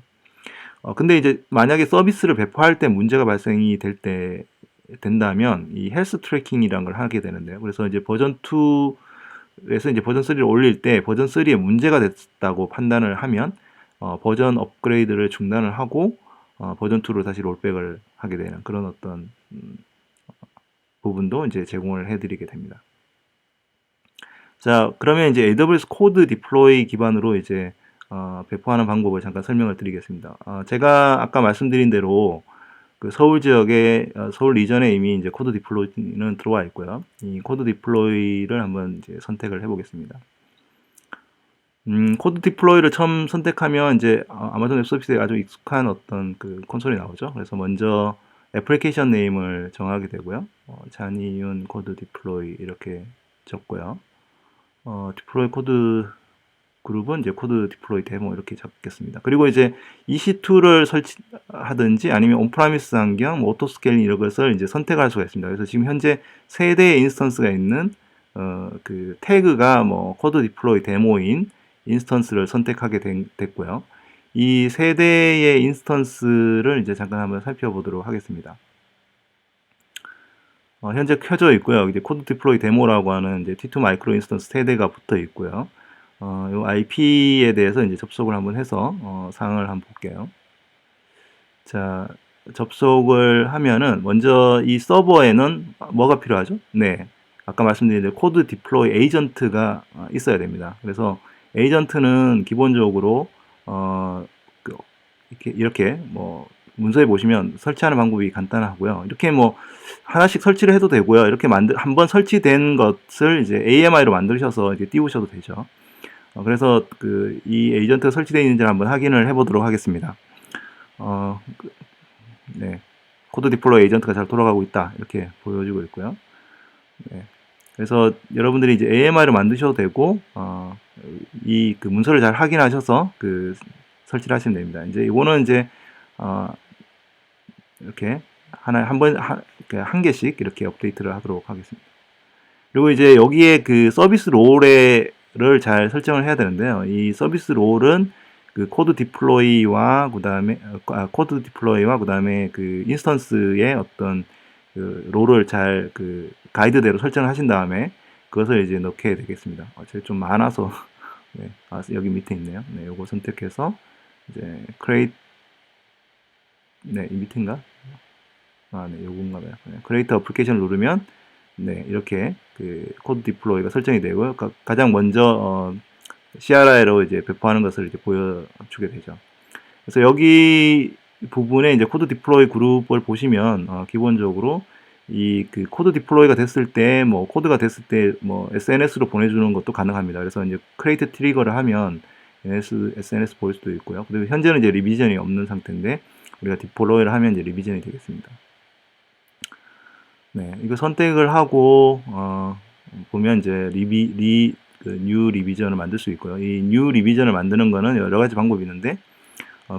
근데 이제 만약에 서비스를 배포할 때 문제가 발생이 된다면 이 헬스 트래킹이라는 걸 하게 되는데요. 그래서 이제 버전 2에서 이제 버전 3를 올릴 때 버전 3에 문제가 됐다고 판단을 하면 버전 업그레이드를 중단을 하고 버전 2로 다시 롤백을 하게 되는 그런 어떤 부분도 이제 제공을 해드리게 됩니다. 자, 그러면 이제 AWS 코드 디플로이 기반으로 이제 배포하는 방법을 잠깐 설명을 드리겠습니다. 제가 아까 말씀드린 대로 그 서울 지역에 서울 리전에 이미 이제 코드 디플로이는 들어와 있고요. 이 코드 디플로이를 한번 이제 선택을 해보겠습니다. 코드 디플로이를 처음 선택하면 이제 아마존 웹 서비스에 아주 익숙한 어떤 그 콘솔이 나오죠. 그래서 먼저 애플리케이션 네임을 정하게 되고요. 잔이윤 코드 디플로이 이렇게 적고요. 디플로이 코드 그룹은 이제 코드 디플로이 데모 이렇게 잡겠습니다. 그리고 이제 EC2를 설치하든지 아니면 온프라미스 환경, 뭐 오토 스케일링 이런 것을 이제 선택할 수가 있습니다. 그래서 지금 현재 세 대의 인스턴스가 있는 그 태그가 뭐 코드 디플로이 데모인 인스턴스를 선택하게 됐고요. 이 세 대의 인스턴스를 이제 잠깐 한번 살펴보도록 하겠습니다. 현재 켜져 있고요. 이제 코드 디플로이 데모라고 하는 이제 T2 마이크로 인스턴스 세대가 붙어 있고요. 요 IP에 대해서 이제 접속을 한번 해서 사항을 한번 볼게요. 자, 접속을 하면은 먼저 이 서버에는 뭐가 필요하죠? 네, 아까 말씀드린 대로 코드 디플로이 에이전트가 있어야 됩니다. 그래서 에이전트는 기본적으로 이렇게 뭐 문서에 보시면 설치하는 방법이 간단하고요. 이렇게 뭐 하나씩 설치를 해도 되고요. 이렇게 한번 설치된 것을 이제 AMI로 만드셔서 이제 띄우셔도 되죠. 그래서 이 에이전트가 설치되어 있는지 한번 확인을 해보도록 하겠습니다. 네, 코드 디플로이 에이전트가 잘 돌아가고 있다 이렇게 보여주고 있고요. 네, 그래서 여러분들이 이제 AMI를 만드셔도 되고 이 문서를 잘 확인하셔서 설치를 하시면 됩니다. 이제 이거는 이제 이렇게 한 개씩 이렇게 업데이트를 하도록 하겠습니다. 그리고 이제 여기에 서비스 롤을 잘 설정을 해야 되는데요. 이 서비스 롤은 코드 디플로이와 그다음에 인스턴스의 어떤 롤을 잘 가이드대로 설정을 하신 다음에 그것을 이제 넣게 되겠습니다. 제가 좀 많아서 네, 여기 밑에 있네요. 네, 요거 선택해서 이제 create 네, 이 밑인가? 네, 요건가 봐요. 네, create application을 누르면 네, 이렇게 코드 디플로이가 설정이 되고요. 가장 먼저 CRI로 이제 배포하는 것을 이제 보여주게 되죠. 그래서 여기 부분에 이제 코드 디플로이 그룹을 보시면 기본적으로 이 코드 디플로이가 됐을 때 뭐 코드가 됐을 때 뭐 SNS로 보내주는 것도 가능합니다. 그래서 이제 크레이트 트리거를 하면 SNS 볼 수도 있고요. 그리고 현재는 이제 리비전이 없는 상태인데 우리가 디플로이를 하면 이제 리비전이 되겠습니다. 네, 이거 선택을 하고 보면 이제 뉴 리비전을 만들 수 있고요. 이 뉴 리비전을 만드는 거는 여러 가지 방법이 있는데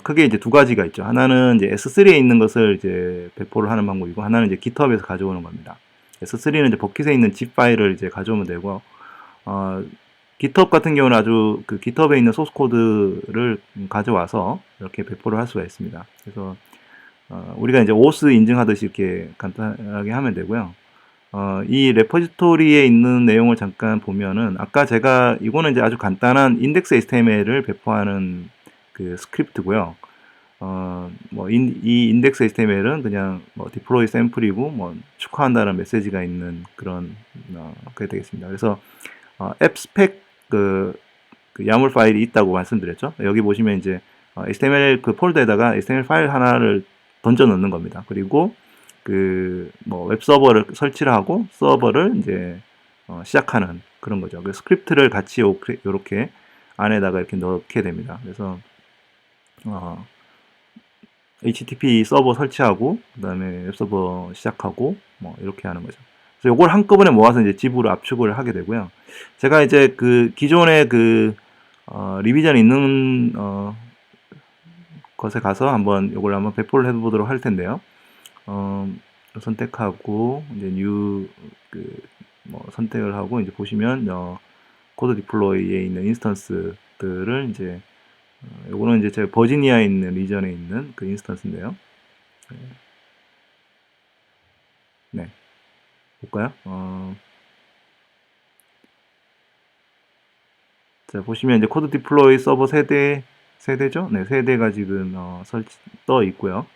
크게 이제 두 가지가 있죠. 하나는 이제 S3에 있는 것을 이제 배포를 하는 방법이고 하나는 이제 GitHub에서 가져오는 겁니다. S3는 이제 버킷에 있는 zip 파일을 이제 가져오면 되고 GitHub 같은 경우는 아주 GitHub에 있는 소스 코드를 가져와서 이렇게 배포를 할 수가 있습니다. 그래서 우리가 이제 OS 인증하듯이 이렇게 간단하게 하면 되고요. 이 레포지토리에 있는 내용을 잠깐 보면은 아까 제가 이거는 이제 아주 간단한 인덱스 HTML을 배포하는 스크립트고요. 이 인덱스 HTML은 그냥 디플로이 샘플이고 축하한다는 메시지가 있는 그런 그게 되겠습니다. 그래서 앱 스펙 야물 파일이 있다고 말씀드렸죠. 여기 보시면 이제 HTML 폴더에다가 HTML 파일 하나를 던져 넣는 겁니다. 그리고 웹 서버를 설치를 하고 서버를 이제 시작하는 그런 거죠. 그 스크립트를 같이 이렇게 안에다가 이렇게 넣게 됩니다. 그래서 HTTP 서버 설치하고 그다음에 웹 서버 시작하고 이렇게 하는 거죠. 그래서 이걸 한꺼번에 모아서 이제 집으로 압축을 하게 되고요. 제가 이제 기존에 리비전이 있는 것에 가서 이걸 한번 배포를 해보도록 할 텐데요. 선택하고 이제 뉴 선택을 하고 이제 보시면 코드 디플로이에 있는 인스턴스들을 이제 요거는 이제 제가 버지니아에 있는 리전에 있는 인스턴스인데요. 네, 볼까요? 자, 보시면 이제 코드 디플로이 서버 세대죠? 네, 세대가 지금 떠 있고요.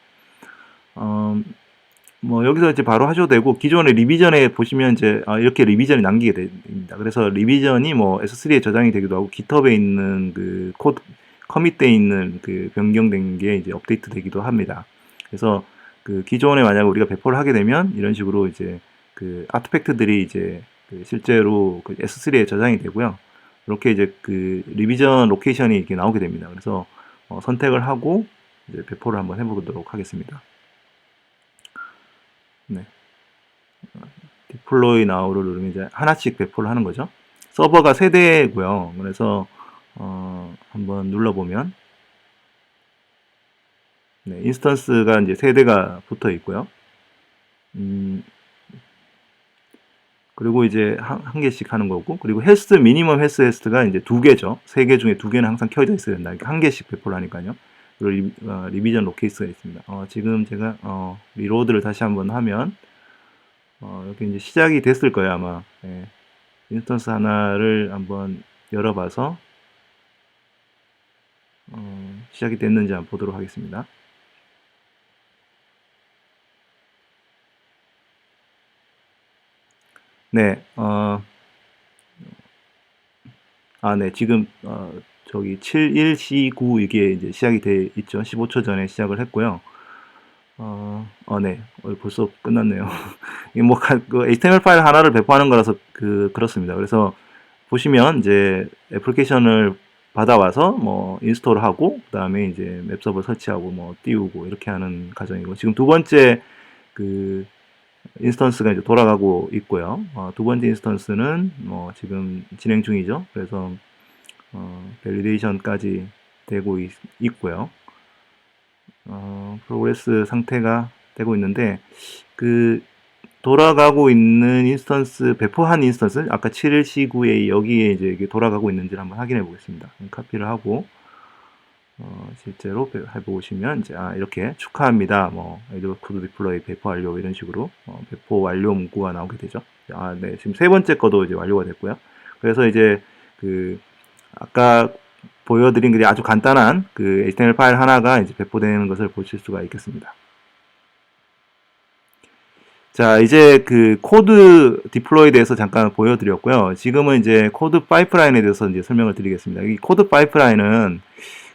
여기서 이제 바로 하셔도 되고 기존의 리비전에 보시면 이제 이렇게 리비전이 남기게 됩니다. 그래서 리비전이 S3에 저장이 되기도 하고 GitHub에 있는 코드 커밋되어 있는 변경된 게 이제 업데이트 되기도 합니다. 그래서 기존에 만약 우리가 배포를 하게 되면 이런 식으로 이제 아트팩트들이 이제 실제로 S3에 저장이 되고요. 이렇게 이제 리비전 로케이션이 이렇게 나오게 됩니다. 그래서 선택을 하고 이제 배포를 한번 해보도록 하겠습니다. 네. 디플로이 나우를 누르면 이제 하나씩 배포를 하는 거죠. 서버가 세 대고요. 그래서 한번 눌러보면 네, 인스턴스가 이제 세 대가 붙어 있고요. 음, 그리고 이제 한 개씩 하는 거고, 그리고 헬스 미니멈 헬스가 이제 두 개죠. 세 개 중에 두 개는 항상 켜져 있어야 된다. 한 개씩 배포를 하니까요. 그리고 리비전 로케이스가 있습니다. 지금 제가 리로드를 다시 한번 하면 이렇게 이제 시작이 됐을 거예요, 아마. 예. 인스턴스 하나를 한번 열어봐서 시작이 됐는지 한번 보도록 하겠습니다. 네, 네, 지금 저기 71C9 이게 이제 시작이 돼 있죠. 15초 전에 시작을 했고요. 네, 벌써 끝났네요. 이게 뭐 그 HTML 파일 하나를 배포하는 거라서 그렇습니다. 그래서 보시면 이제 애플리케이션을 받아와서 뭐 인스톨하고 그다음에 이제 웹 서버 설치하고 뭐 띄우고 이렇게 하는 과정이고, 지금 두 번째 그 인스턴스가 이제 돌아가고 있고요. 두 번째 인스턴스는 뭐 지금 진행 중이죠. 그래서 밸리데이션까지 되고 있고요. 프로그레스 상태가 되고 있는데, 그 돌아가고 있는 인스턴스, 배포한 인스턴스, 아까 71C9에 여기에 이제 이게 돌아가고 있는지를 한번 확인해 보겠습니다. 카피를 하고, 실제로 해보시면, 이제, 이렇게 축하합니다. 뭐, 에드워드 코드 디플로이 배포 완료, 이런 식으로, 배포 완료 문구가 나오게 되죠. 네. 지금 세 번째 거도 이제 완료가 됐고요. 그래서 이제, 아까 보여드린 그 아주 간단한 그 HTML 파일 하나가 이제 배포되는 것을 보실 수가 있겠습니다. 자, 이제 그 코드 디플로이에 대해서 잠깐 보여드렸고요. 지금은 이제 코드 파이프라인에 대해서 이제 설명을 드리겠습니다. 이 코드 파이프라인은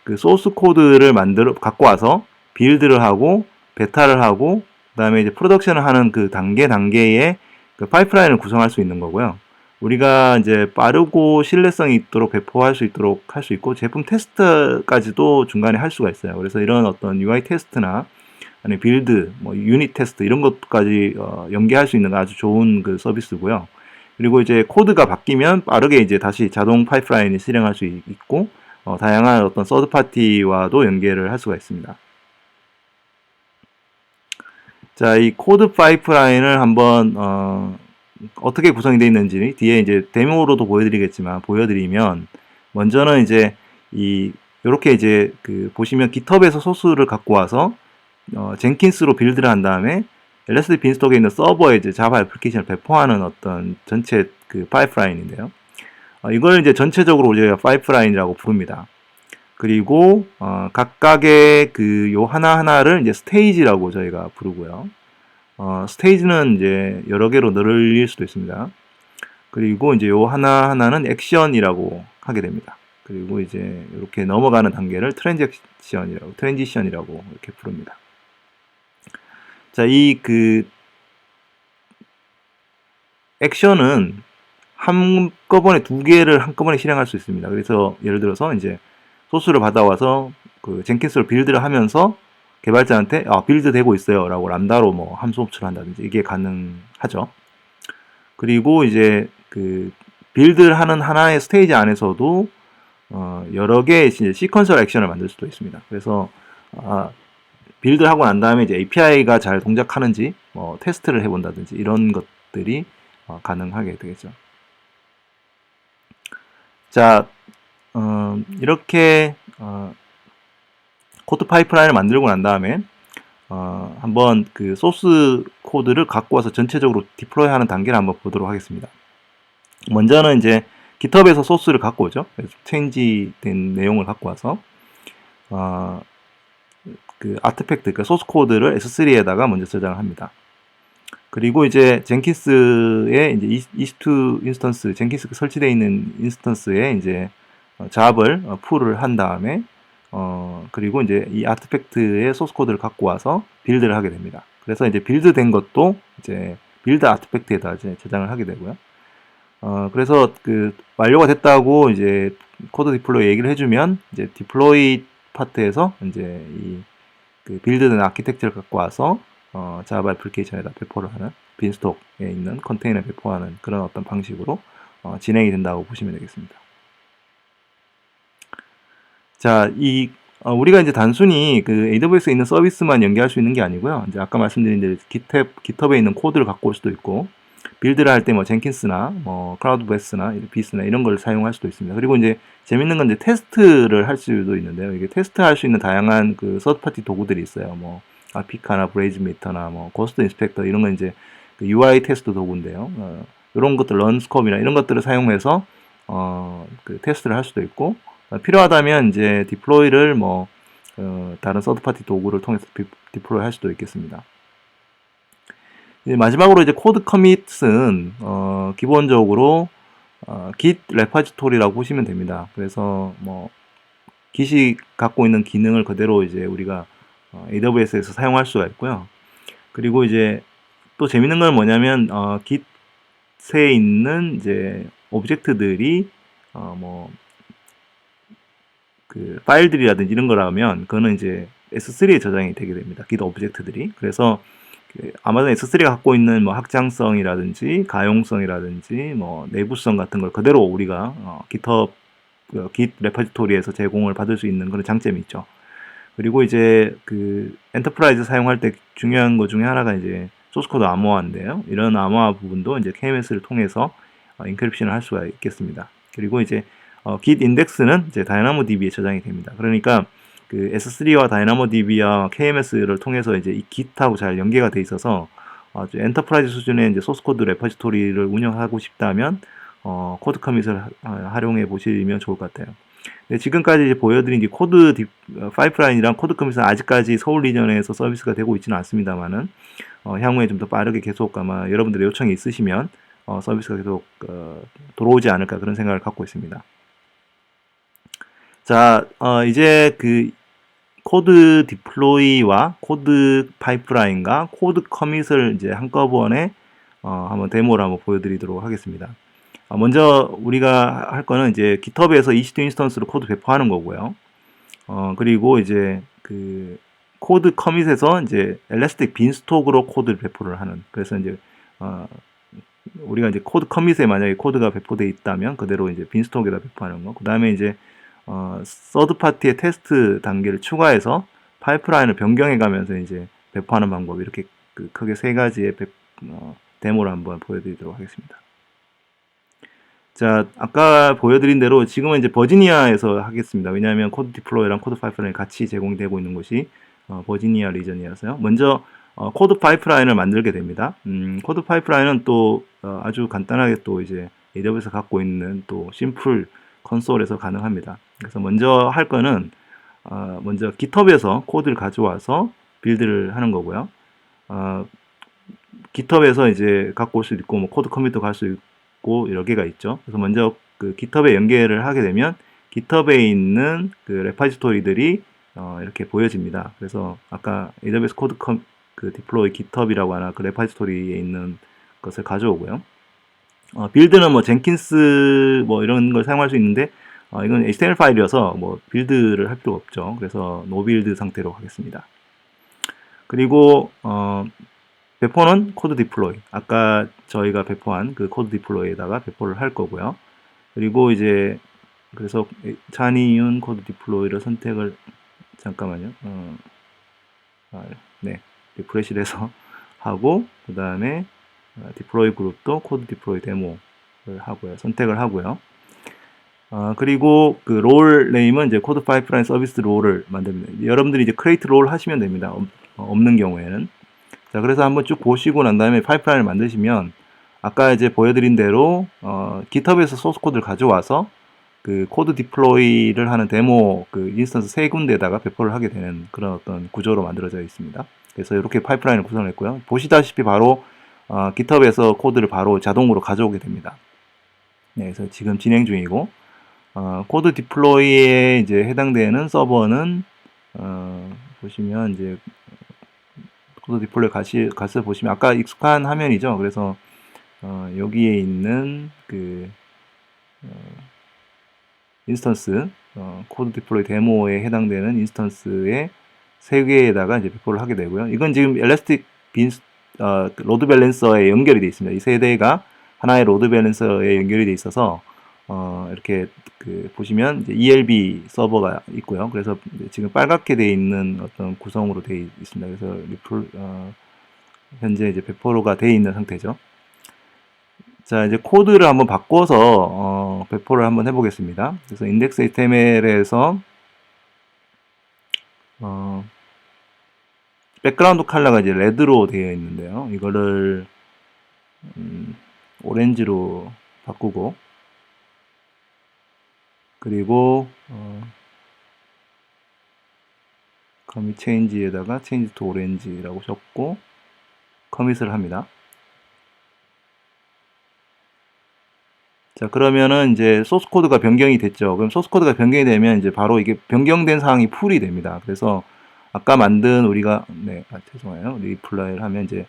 그 소스 코드를 갖고 와서 빌드를 하고 베타를 하고 그다음에 이제 프로덕션을 하는 그 단계의 그 파이프라인을 구성할 수 있는 거고요. 우리가 이제 빠르고 신뢰성이 있도록 배포할 수 있도록 할 수 있고, 제품 테스트까지도 중간에 할 수가 있어요. 그래서 이런 어떤 UI 테스트나 아니 빌드, 뭐 유닛 테스트 이런 것까지 연계할 수 있는 아주 좋은 그 서비스고요. 그리고 이제 코드가 바뀌면 빠르게 이제 다시 자동 파이프라인이 실행할 수 있고, 다양한 어떤 서드 파티와도 연계를 할 수가 있습니다. 자, 이 코드 파이프라인을 한번 어떻게 구성이 되어 있는지 뒤에 이제 데모로도 보여드리면, 먼저는 이제 이렇게 이제 보시면 깃허브에서 소스를 갖고 와서 젠킨스로 빌드를 한 다음에 LSD 빈스톡에 있는 서버에 이제 자바 애플리케이션을 배포하는 어떤 전체 그 파이프라인인데요. 이걸 이제 전체적으로 우리가 파이프라인이라고 부릅니다. 그리고 각각의 요 하나하나를 이제 스테이지라고 저희가 부르고요. 스테이지는 이제 여러 개로 늘릴 수도 있습니다. 그리고 이제 요 하나하나는 액션이라고 하게 됩니다. 그리고 이제 이렇게 넘어가는 단계를 트랜지션이라고 이렇게 부릅니다. 자, 액션은 한꺼번에 두 개를 한꺼번에 실행할 수 있습니다. 그래서 예를 들어서 이제 소스를 받아와서 그 젠킨스로 빌드를 하면서 개발자한테 빌드 되고 있어요 라고 람다로 뭐 함수 호출을 한다든지 이게 가능하죠. 그리고 이제 빌드를 하는 하나의 스테이지 안에서도 여러 개의 이제 시퀀셜 액션을 만들 수도 있습니다. 그래서 빌드를 하고 난 다음에 이제 API가 잘 동작하는지 뭐 테스트를 해본다든지 이런 것들이 가능하게 되겠죠. 자, 이렇게 코드 파이프라인을 만들고 난 다음에 한번 그 소스 코드를 갖고 와서 전체적으로 디플로이 하는 단계를 한번 보도록 하겠습니다. 먼저는 이제 깃허브에서 소스를 갖고 오죠. 체인지된 내용을 갖고 와서 그 아트팩트, 그러니까 소스 코드를 S3에다가 먼저 저장을 합니다. 그리고 이제 젠킨스에 이제 EC2 인스턴스, 젠킨스 설치되어 있는 인스턴스에 이제 잡을 풀을 한 다음에 그리고 이제 이 아트팩트의 소스 코드를 갖고 와서 빌드를 하게 됩니다. 그래서 이제 빌드된 것도 이제 빌드 아트팩트에다 이제 저장을 하게 되고요. 그래서 완료가 됐다고 이제 코드 디플로이 얘기를 해주면 이제 디플로이 파트에서 이제 빌드된 아키텍처를 갖고 와서 자바 애플리케이션에다 배포를 하는 빈스톡에 있는 컨테이너에 배포하는 그런 어떤 방식으로 진행이 된다고 보시면 되겠습니다. 자, 우리가 이제 단순히 그 AWS에 있는 서비스만 연계할 수 있는 게 아니고요. 이제 아까 말씀드린 대로 GitHub에 있는 코드를 갖고 올 수도 있고, 빌드를 할 때 뭐 젠킨스나 뭐 클라우드베이스나 비스나 이런 걸 사용할 수도 있습니다. 그리고 이제 재밌는 건 이제 테스트를 할 수도 있는데요. 이게 테스트할 수 있는 다양한 그 서드파티 도구들이 있어요. 뭐 아피카나 브레이즈미터나 뭐 고스트 인스펙터 이런 건 이제 그 UI 테스트 도구인데요. 이런 것들 런스컵이나 이런 것들을 사용해서 그 테스트를 할 수도 있고, 필요하다면 이제 디플로이를 뭐 다른 서드파티 도구를 통해서 디플로이 할 수도 있겠습니다. 마지막으로 이제 코드 커밋은 기본적으로 Git 레파지토리라고 보시면 됩니다. 그래서 뭐 Git이 갖고 있는 기능을 그대로 이제 우리가 AWS에서 사용할 수가 있고요. 그리고 이제 또 재밌는 건 뭐냐면 Git에 있는 이제 오브젝트들이 뭐 그 파일들이라든지 이런 거라면 그거는 이제 S3에 저장이 되게 됩니다. Git 오브젝트들이. 그래서 아마존 S3가 갖고 있는 뭐 확장성이라든지 가용성이라든지 뭐 내부성 같은 걸 그대로 우리가 GitHub Git 레퍼지토리에서 제공을 받을 수 있는 그런 장점이 있죠. 그리고 이제 그 엔터프라이즈 사용할 때 중요한 것 중에 하나가 이제 소스코드 암호화인데요. 이런 암호화 부분도 이제 KMS를 통해서 인크립션을 할 수가 있겠습니다. 그리고 이제 Git 인덱스는 이제 DynamoDB에 저장이 됩니다. 그러니까 그 S3와 DynamoDB와 KMS를 통해서 이제 이 Git하고 잘 연계가 돼 있어서 아주 엔터프라이즈 수준의 이제 소스코드 레퍼지토리를 운영하고 싶다면 코드 커밋을 활용해 보시면 좋을 것 같아요. 네, 지금까지 이제 보여드린 이 파이프라인이랑 코드 커밋은 아직까지 서울 리전에서 서비스가 되고 있지는 않습니다만은 향후에 좀 더 빠르게 계속 아마 여러분들의 요청이 있으시면 서비스가 계속 들어오지 않을까 그런 생각을 갖고 있습니다. 자, 이제 그 코드 디플로이와 코드 파이프라인과 코드 커밋을 이제 한꺼번에 한번 데모를 한번 보여드리도록 하겠습니다. 먼저 우리가 할 거는 이제 GitHub에서 EC2 인스턴스로 코드 배포하는 거고요. 그리고 이제 그 코드 커밋에서 이제 엘라스틱 빈스톡으로 코드 배포를 하는. 그래서 이제 우리가 이제 코드 커밋에 만약에 코드가 배포되어 있다면 그대로 이제 빈스톡에다 배포하는 거. 그 다음에 이제 서드 파티의 테스트 단계를 추가해서 파이프라인을 변경해 가면서 이제 배포하는 방법, 이렇게 그 크게 세 가지의 데모를 한번 보여드리도록 하겠습니다. 자, 아까 보여드린 대로 지금은 이제 버지니아에서 하겠습니다. 왜냐하면 코드 디플로이랑 코드 파이프라인이 같이 제공되고 있는 곳이 버지니아 리전이어서요. 먼저 코드 파이프라인을 만들게 됩니다. 코드 파이프라인은 또 아주 간단하게 또 이제 AWS가 갖고 있는 또 심플 컨솔에서 가능합니다. 그래서 먼저 할 거는 먼저 GitHub에서 코드를 가져와서 빌드를 하는 거고요. GitHub에서 이제 갖고 올 수도 있고 뭐 코드 커밋도 갈 수 있고 여러 개가 있죠. 그래서 먼저 그 GitHub에 연결을 하게 되면 GitHub에 있는 그 레파지토리들이 이렇게 보여집니다. 그래서 아까 AWS 코드 그 디플로이 GitHub이라고 하나 그 레파지토리에 있는 것을 가져오고요. 빌드는 뭐 젠킨스 뭐 이런 걸 사용할 수 있는데 이건 HTML 파일이어서 뭐 빌드를 할 필요가 없죠. 그래서 노빌드 상태로 하겠습니다. 그리고 배포는 코드 디플로이, 아까 저희가 배포한 그 코드 디플로이에다가 배포를 할 거고요. 그리고 이제 그래서 찬이윤 코드 디플로이를 선택을 잠깐만요. 네, 리프레시를 해서 하고 그 다음에 디플로이 그룹도 코드 디플로이 데모를 하고요. 선택을 하고요. 그리고 그 롤 네임은 이제 코드 파이프라인 서비스 롤을 만듭니다. 여러분들이 이제 크리에이트 롤 하시면 됩니다. 없는 경우에는. 자, 그래서 한번 쭉 보시고 난 다음에 파이프라인을 만드시면 아까 이제 보여드린 대로 GitHub에서 소스 코드를 가져와서 그 코드 디플로이를 하는 데모 그 인스턴스 세 군데에다가 배포를 하게 되는 그런 어떤 구조로 만들어져 있습니다. 그래서 이렇게 파이프라인을 구성했고요. 보시다시피 바로 GitHub에서 코드를 바로 자동으로 가져오게 됩니다. 네, 그래서 지금 진행 중이고 코드 디플로이에 이제 해당되는 서버는 보시면 이제 코드 디플로이 가서 보시면 아까 익숙한 화면이죠. 그래서 여기에 있는 그 인스턴스 코드 디플로이 데모에 해당되는 인스턴스의 세 개에다가 이제 배포를 하게 되고요. 이건 지금 엘라스틱 로드 밸런서에 연결이 되어 있습니다. 이 세 대가 하나의 로드 밸런서에 연결이 되어 있어서 이렇게 보시면 이제 ELB 서버가 있고요. 그래서 지금 빨갛게 되어 있는 어떤 구성으로 되어 있습니다. 그래서 현재 이제 배포가 되어 있는 상태죠. 자, 이제 코드를 한번 바꿔서 배포를 한번 해보겠습니다. 그래서 index HTML에서 백그라운드 컬러가 이제 레드로 되어 있는데요. 이거를 오렌지로 바꾸고, 그리고 commit change에다가 change to orange라고 적고 커밋을 합니다. 자, 그러면은 이제 소스 코드가 변경이 됐죠. 그럼 소스 코드가 변경이 되면 이제 바로 이게 변경된 사항이 풀이 됩니다. 그래서 아까 만든 우리가 죄송해요. 리플라이를 하면 이제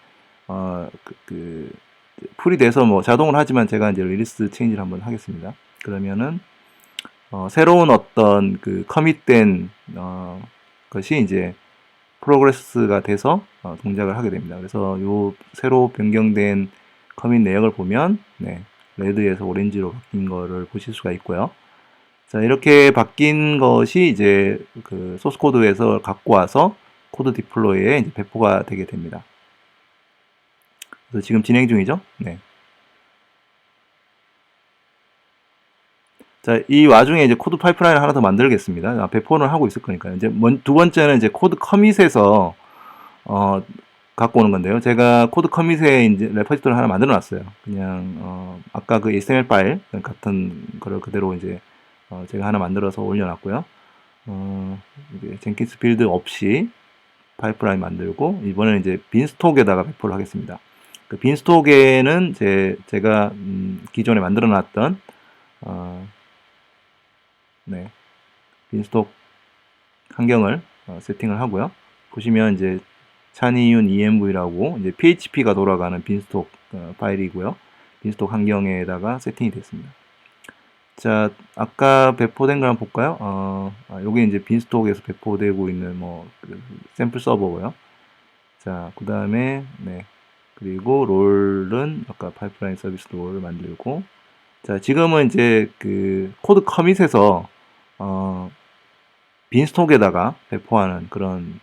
풀이 돼서 뭐 자동으로 하지만 제가 이제 리리스 체인지를 한번 하겠습니다. 그러면은 새로운 어떤 커밋된 것이 이제 프로그레스가 돼서 동작을 하게 됩니다. 그래서 요 새로 변경된 커밋 내역을 보면 레드에서 오렌지로 바뀐 거를 보실 수가 있고요. 자, 이렇게 바뀐 것이 이제 소스 코드에서 갖고 와서 코드 디플로이에 이제 배포가 되게 됩니다. 그래서 지금 진행 중이죠. 네. 자, 이 와중에 이제 코드 파이프라인을 하나 더 만들겠습니다. 배포는 하고 있을 거니까요. 이제 두 번째는 이제 코드 커밋에서 갖고 오는 건데요. 제가 코드 커밋에 이제 레퍼지토리를 하나 만들어 놨어요. 그냥 아까 그 HTML 파일 같은 거를 그대로 이제 제가 하나 만들어서 올려놨고요. 이제 젠킨스 빌드 없이 파이프라인 만들고 이번에는 이제 빈스톡에다가 배포를 하겠습니다. 그 빈스톡에는 제가 기존에 만들어놨던 빈스톡 환경을 세팅을 하고요. 보시면 이제 찬이윤 env라고 이제 php가 돌아가는 빈스톡 파일이고요. 빈스톡 환경에다가 세팅이 됐습니다. 자, 아까 배포된 걸 한번 볼까요? 여기 이제 빈스톡에서 배포되고 있는 샘플 서버고요. 자, 그 다음에 그리고 롤은 아까 파이프라인 서비스 롤을 만들고, 자, 지금은 이제 코드 커밋에서 빈스톡에다가 배포하는 그런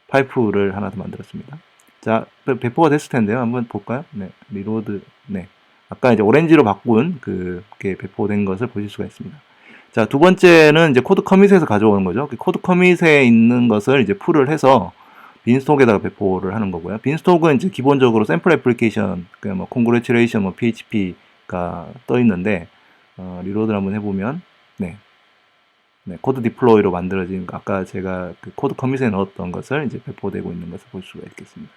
파이프를 하나 더 만들었습니다. 자, 배포가 됐을 텐데요. 한번 볼까요? 리로드. 아까 이제 오렌지로 바꾼 그게 배포된 것을 보실 수가 있습니다. 자, 두 번째는 이제 코드 커밋에서 가져오는 거죠. 코드 커밋에 있는 것을 이제 풀을 해서 빈스톡에다가 배포를 하는 거고요. 빈스톡은 이제 기본적으로 샘플 애플리케이션, 뭐 congratulation, 뭐 PHP가 떠 있는데 리로드를 한번 해보면 코드 디플로이로 만들어진 아까 제가 코드 커밋에 넣었던 것을 이제 배포되고 있는 것을 볼 수가 있겠습니다.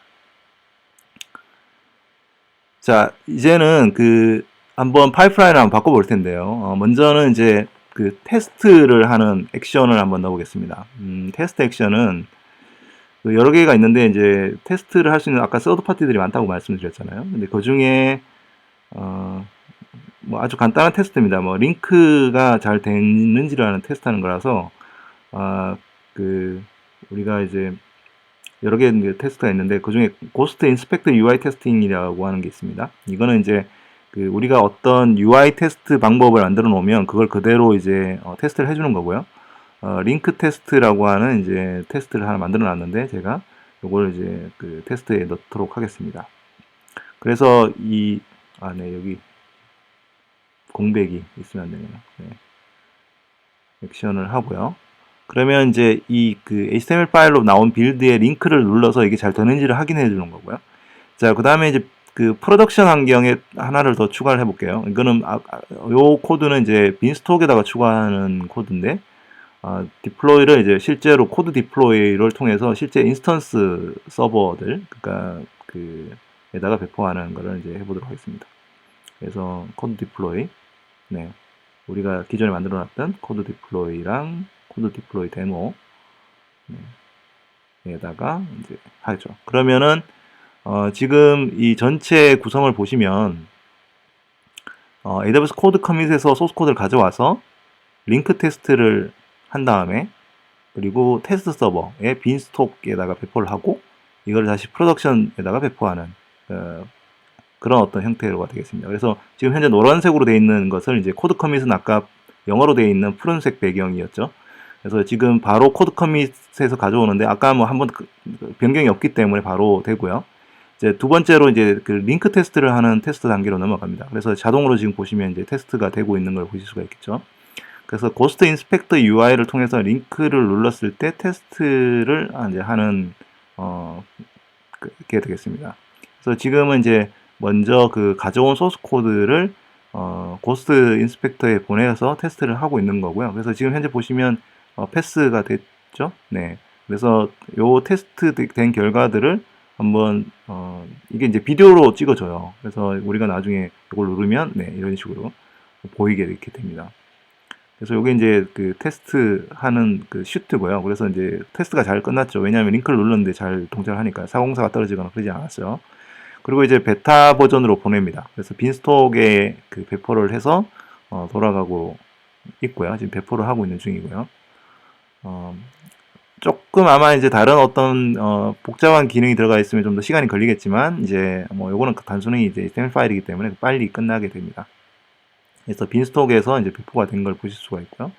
자, 이제는 한번 파이프라인을 한번 바꿔볼 텐데요. 먼저는 이제 테스트를 하는 액션을 한번 넣어보겠습니다. 테스트 액션은 여러 개가 있는데 이제 테스트를 할 수 있는 아까 서드 파티들이 많다고 말씀드렸잖아요. 근데 그 중에 뭐 아주 간단한 테스트입니다. 뭐 링크가 잘 되는지를 하는 테스트하는 거라서 우리가 이제 여러 개의 테스트가 있는데 그 중에 고스트 인스펙트 UI 테스팅이라고 하는 게 있습니다. 이거는 이제 우리가 어떤 UI 테스트 방법을 만들어 놓으면 그걸 그대로 이제 테스트를 해주는 거고요. 링크 테스트라고 하는 이제 테스트를 하나 만들어 놨는데 제가 요걸 이제 테스트에 넣도록 하겠습니다. 그래서 여기 공백이 있으면 안 되네요. 액션을 하고요. 그러면 이제 HTML 파일로 나온 빌드의 링크를 눌러서 이게 잘 되는지를 확인해 주는 거고요. 자, 그 다음에 이제 프로덕션 환경에 하나를 더 추가를 해볼게요. 이거는 요 코드는 이제 빈스톡에다가 추가하는 코드인데 디플로이를 이제 실제로 코드 디플로이를 통해서 실제 인스턴스 서버들 그러니까 에다가 배포하는 거를 이제 해보도록 하겠습니다. 그래서 코드 디플로이 우리가 기존에 만들어 놨던 코드 디플로이랑 코드 디플로이 데모 에다가 이제 하죠. 그러면은 지금 이 전체 구성을 보시면 AWS 코드 커밋에서 소스 코드를 가져와서 링크 테스트를 한 다음에 그리고 테스트 서버에 빈스톡에다가 배포를 하고 이걸 다시 프로덕션에다가 배포하는 그런 어떤 형태가 되겠습니다. 그래서 지금 현재 노란색으로 되어 있는 것을 이제 코드 커밋은 아까 영어로 되어 있는 푸른색 배경이었죠. 그래서 지금 바로 코드 커밋에서 가져오는데 아까 뭐 한번 변경이 없기 때문에 바로 되고요. 이제 두 번째로 이제 그 링크 테스트를 하는 테스트 단계로 넘어갑니다. 그래서 자동으로 지금 보시면 이제 테스트가 되고 있는 걸 보실 수가 있겠죠. 그래서 고스트 인스펙터 UI를 통해서 링크를 눌렀을 때 테스트를 이제 하는 게 되겠습니다. 그래서 지금은 이제 먼저 그 가져온 소스 코드를 고스트 인스펙터에 보내서 테스트를 하고 있는 거고요. 그래서 지금 현재 보시면 패스가 됐죠. 네. 그래서 요 테스트 된 결과들을 한번 이게 이제 비디오로 찍어줘요. 그래서 우리가 나중에 이걸 누르면 네, 이런 식으로 보이게 이렇게 됩니다. 그래서 요게 이제 그 테스트 하는 그 슈트고요. 그래서 이제 테스트가 잘 끝났죠. 왜냐하면 링크를 눌렀는데 잘 동작을 하니까 사공사가 떨어지거나 그러지 않았어요. 그리고 이제 베타 버전으로 보냅니다. 그래서 빈스톡에 그 배포를 해서 돌아가고 있고요. 지금 배포를 하고 있는 중이고요. 조금 아마 이제 다른 어떤 복잡한 기능이 들어가 있으면 좀 더 시간이 걸리겠지만 이제 뭐 요거는 단순히 이제 HTML 파일이기 때문에 빨리 끝나게 됩니다. 그래서 빈스톡에서 이제 배포가 된 걸 보실 수가 있고요.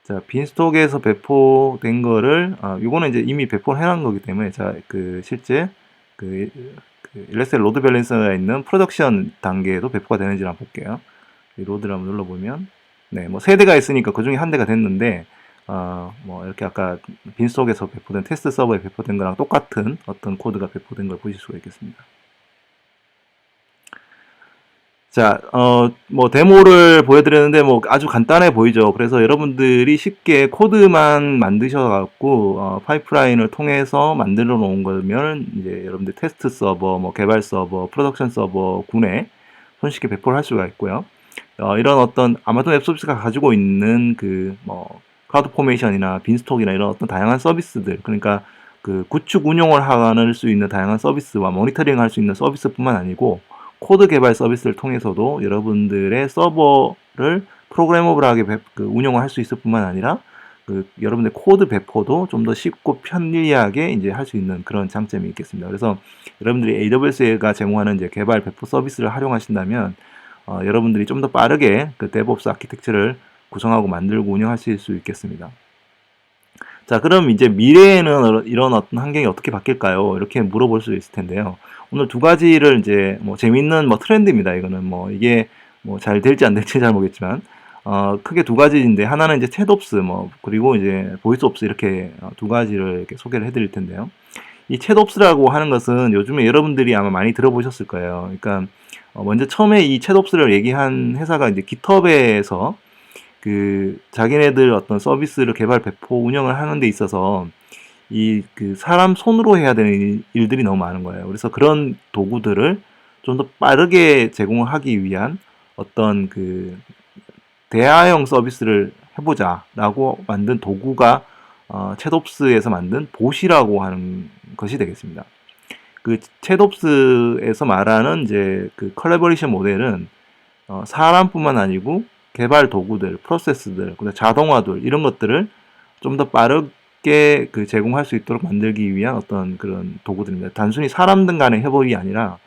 자, 빈스톡에서 배포된 거를 요거는 이제 이미 배포를 해놓은 거기 때문에 자, 그 실제 그 일렉셀 로드 밸런서가 있는 프로덕션 단계에도 배포가 되는지 한번 볼게요. 이 로드를 한번 눌러보면 네, 뭐 세 대가 있으니까 그 중에 한 대가 됐는데 뭐 이렇게 아까 빈스톡에서 배포된 테스트 서버에 배포된 거랑 똑같은 어떤 코드가 배포된 걸 보실 수가 있겠습니다. 자, 뭐 데모를 보여드렸는데 뭐 아주 간단해 보이죠. 그래서 여러분들이 쉽게 코드만 만드셔갖고 파이프라인을 통해서 만들어 놓은 거면 이제 여러분들 테스트 서버, 뭐 개발 서버, 프로덕션 서버 군에 손쉽게 배포를 할 수가 있고요. 이런 어떤 아마존 웹 서비스가 가지고 있는 그 뭐 클라우드 포메이션이나 빈스톡이나 이런 어떤 다양한 서비스들, 그러니까 그 구축 운용을 할 수 있는 다양한 서비스와 모니터링 할 수 있는 서비스뿐만 아니고 코드 개발 서비스를 통해서도 여러분들의 서버를 프로그래머블하게 운영을 할 수 있을 뿐만 아니라 여러분들 코드 배포도 좀 더 쉽고 편리하게 이제 할 수 있는 그런 장점이 있겠습니다. 그래서 여러분들이 AWS가 제공하는 이제 개발 배포 서비스를 활용하신다면 여러분들이 좀 더 빠르게 그 DevOps 아키텍처를 구성하고 만들고 운영하실 수 있겠습니다. 자, 그럼 이제 미래에는 이런 어떤 환경이 어떻게 바뀔까요? 이렇게 물어볼 수 있을 텐데요. 오늘 두 가지를 이제 뭐 재밌는 뭐 트렌드입니다. 이거는 뭐 이게 뭐 잘 될지 안 될지 잘 모르겠지만 크게 두 가지인데 하나는 이제 챗옵스 뭐 그리고 이제 보이스옵스 이렇게 두 가지를 이렇게 소개를 해드릴 텐데요. 이 챗옵스라고 하는 것은 요즘에 여러분들이 아마 많이 들어보셨을 거예요. 그러니까 먼저 처음에 이 챗옵스를 얘기한 회사가 이제 깃허브에서 그 자기네들 어떤 서비스를 개발 배포 운영을 하는 데 있어서 이 그 사람 손으로 해야 되는 일들이 너무 많은 거예요. 그래서 그런 도구들을 좀 더 빠르게 제공을 하기 위한 어떤 그 대화형 서비스를 해보자라고 만든 도구가 챗옵스에서 만든 봇이라고 하는 것이 되겠습니다. 그 챗옵스에서 말하는 이제 그 컬래버레이션 모델은 사람뿐만 아니고 개발 도구들, 프로세스들, 자동화들 이런 것들을 좀 더 빠르게 그 제공할 수 있도록 만들기 위한 어떤 그런 도구들입니다. 단순히 사람들 간의 협업이 아니라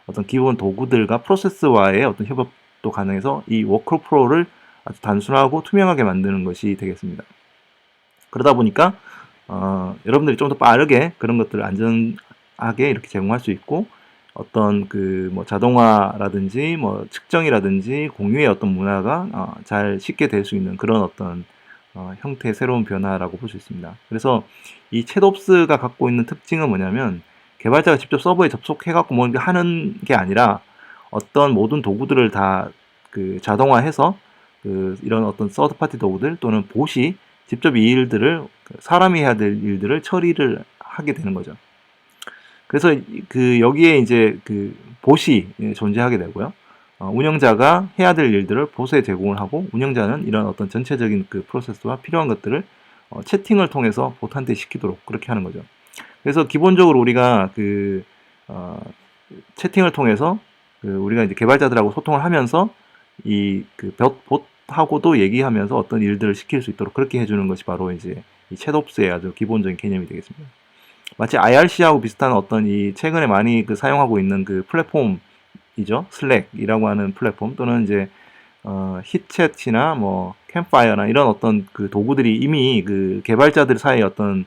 어떤 기본 도구들과 프로세스와의 어떤 협업도 가능해서 이 워크프로를 아주 단순하고 투명하게 만드는 것이 되겠습니다. 그러다 보니까 여러분들이 좀 더 빠르게 그런 것들을 안전하게 이렇게 제공할 수 있고 어떤 그 뭐 자동화라든지 뭐 측정이라든지 공유의 어떤 문화가 잘 쉽게 될 수 있는 그런 어떤 형태의 새로운 변화라고 볼 수 있습니다. 그래서 이 챗옵스가 갖고 있는 특징은 뭐냐면 개발자가 직접 서버에 접속해갖고 뭐 하는 게 아니라 어떤 모든 도구들을 다 그 자동화해서 그 이런 어떤 서드파티 도구들 또는 봇이 직접 이 일들을 사람이 해야 될 일들을 처리를 하게 되는 거죠. 그래서 그 여기에 이제 그 봇이 존재하게 되고요. 운영자가 해야 될 일들을 봇에 제공을 하고 운영자는 이런 어떤 전체적인 그 프로세스와 필요한 것들을 채팅을 통해서 봇한테 시키도록 그렇게 하는 거죠. 그래서 기본적으로 우리가 그 채팅을 통해서 그 우리가 이제 개발자들하고 소통을 하면서 이 그 봇하고도 얘기하면서 어떤 일들을 시킬 수 있도록 그렇게 해주는 것이 바로 이제 이 챗옵스의 아주 기본적인 개념이 되겠습니다. 마치 IRC하고 비슷한 어떤 이 최근에 많이 그 사용하고 있는 그 플랫폼이죠. 슬랙이라고 하는 플랫폼 또는 이제 hitchat이나 뭐 캠파이어나 이런 어떤 그 도구들이 이미 그 개발자들 사이에 어떤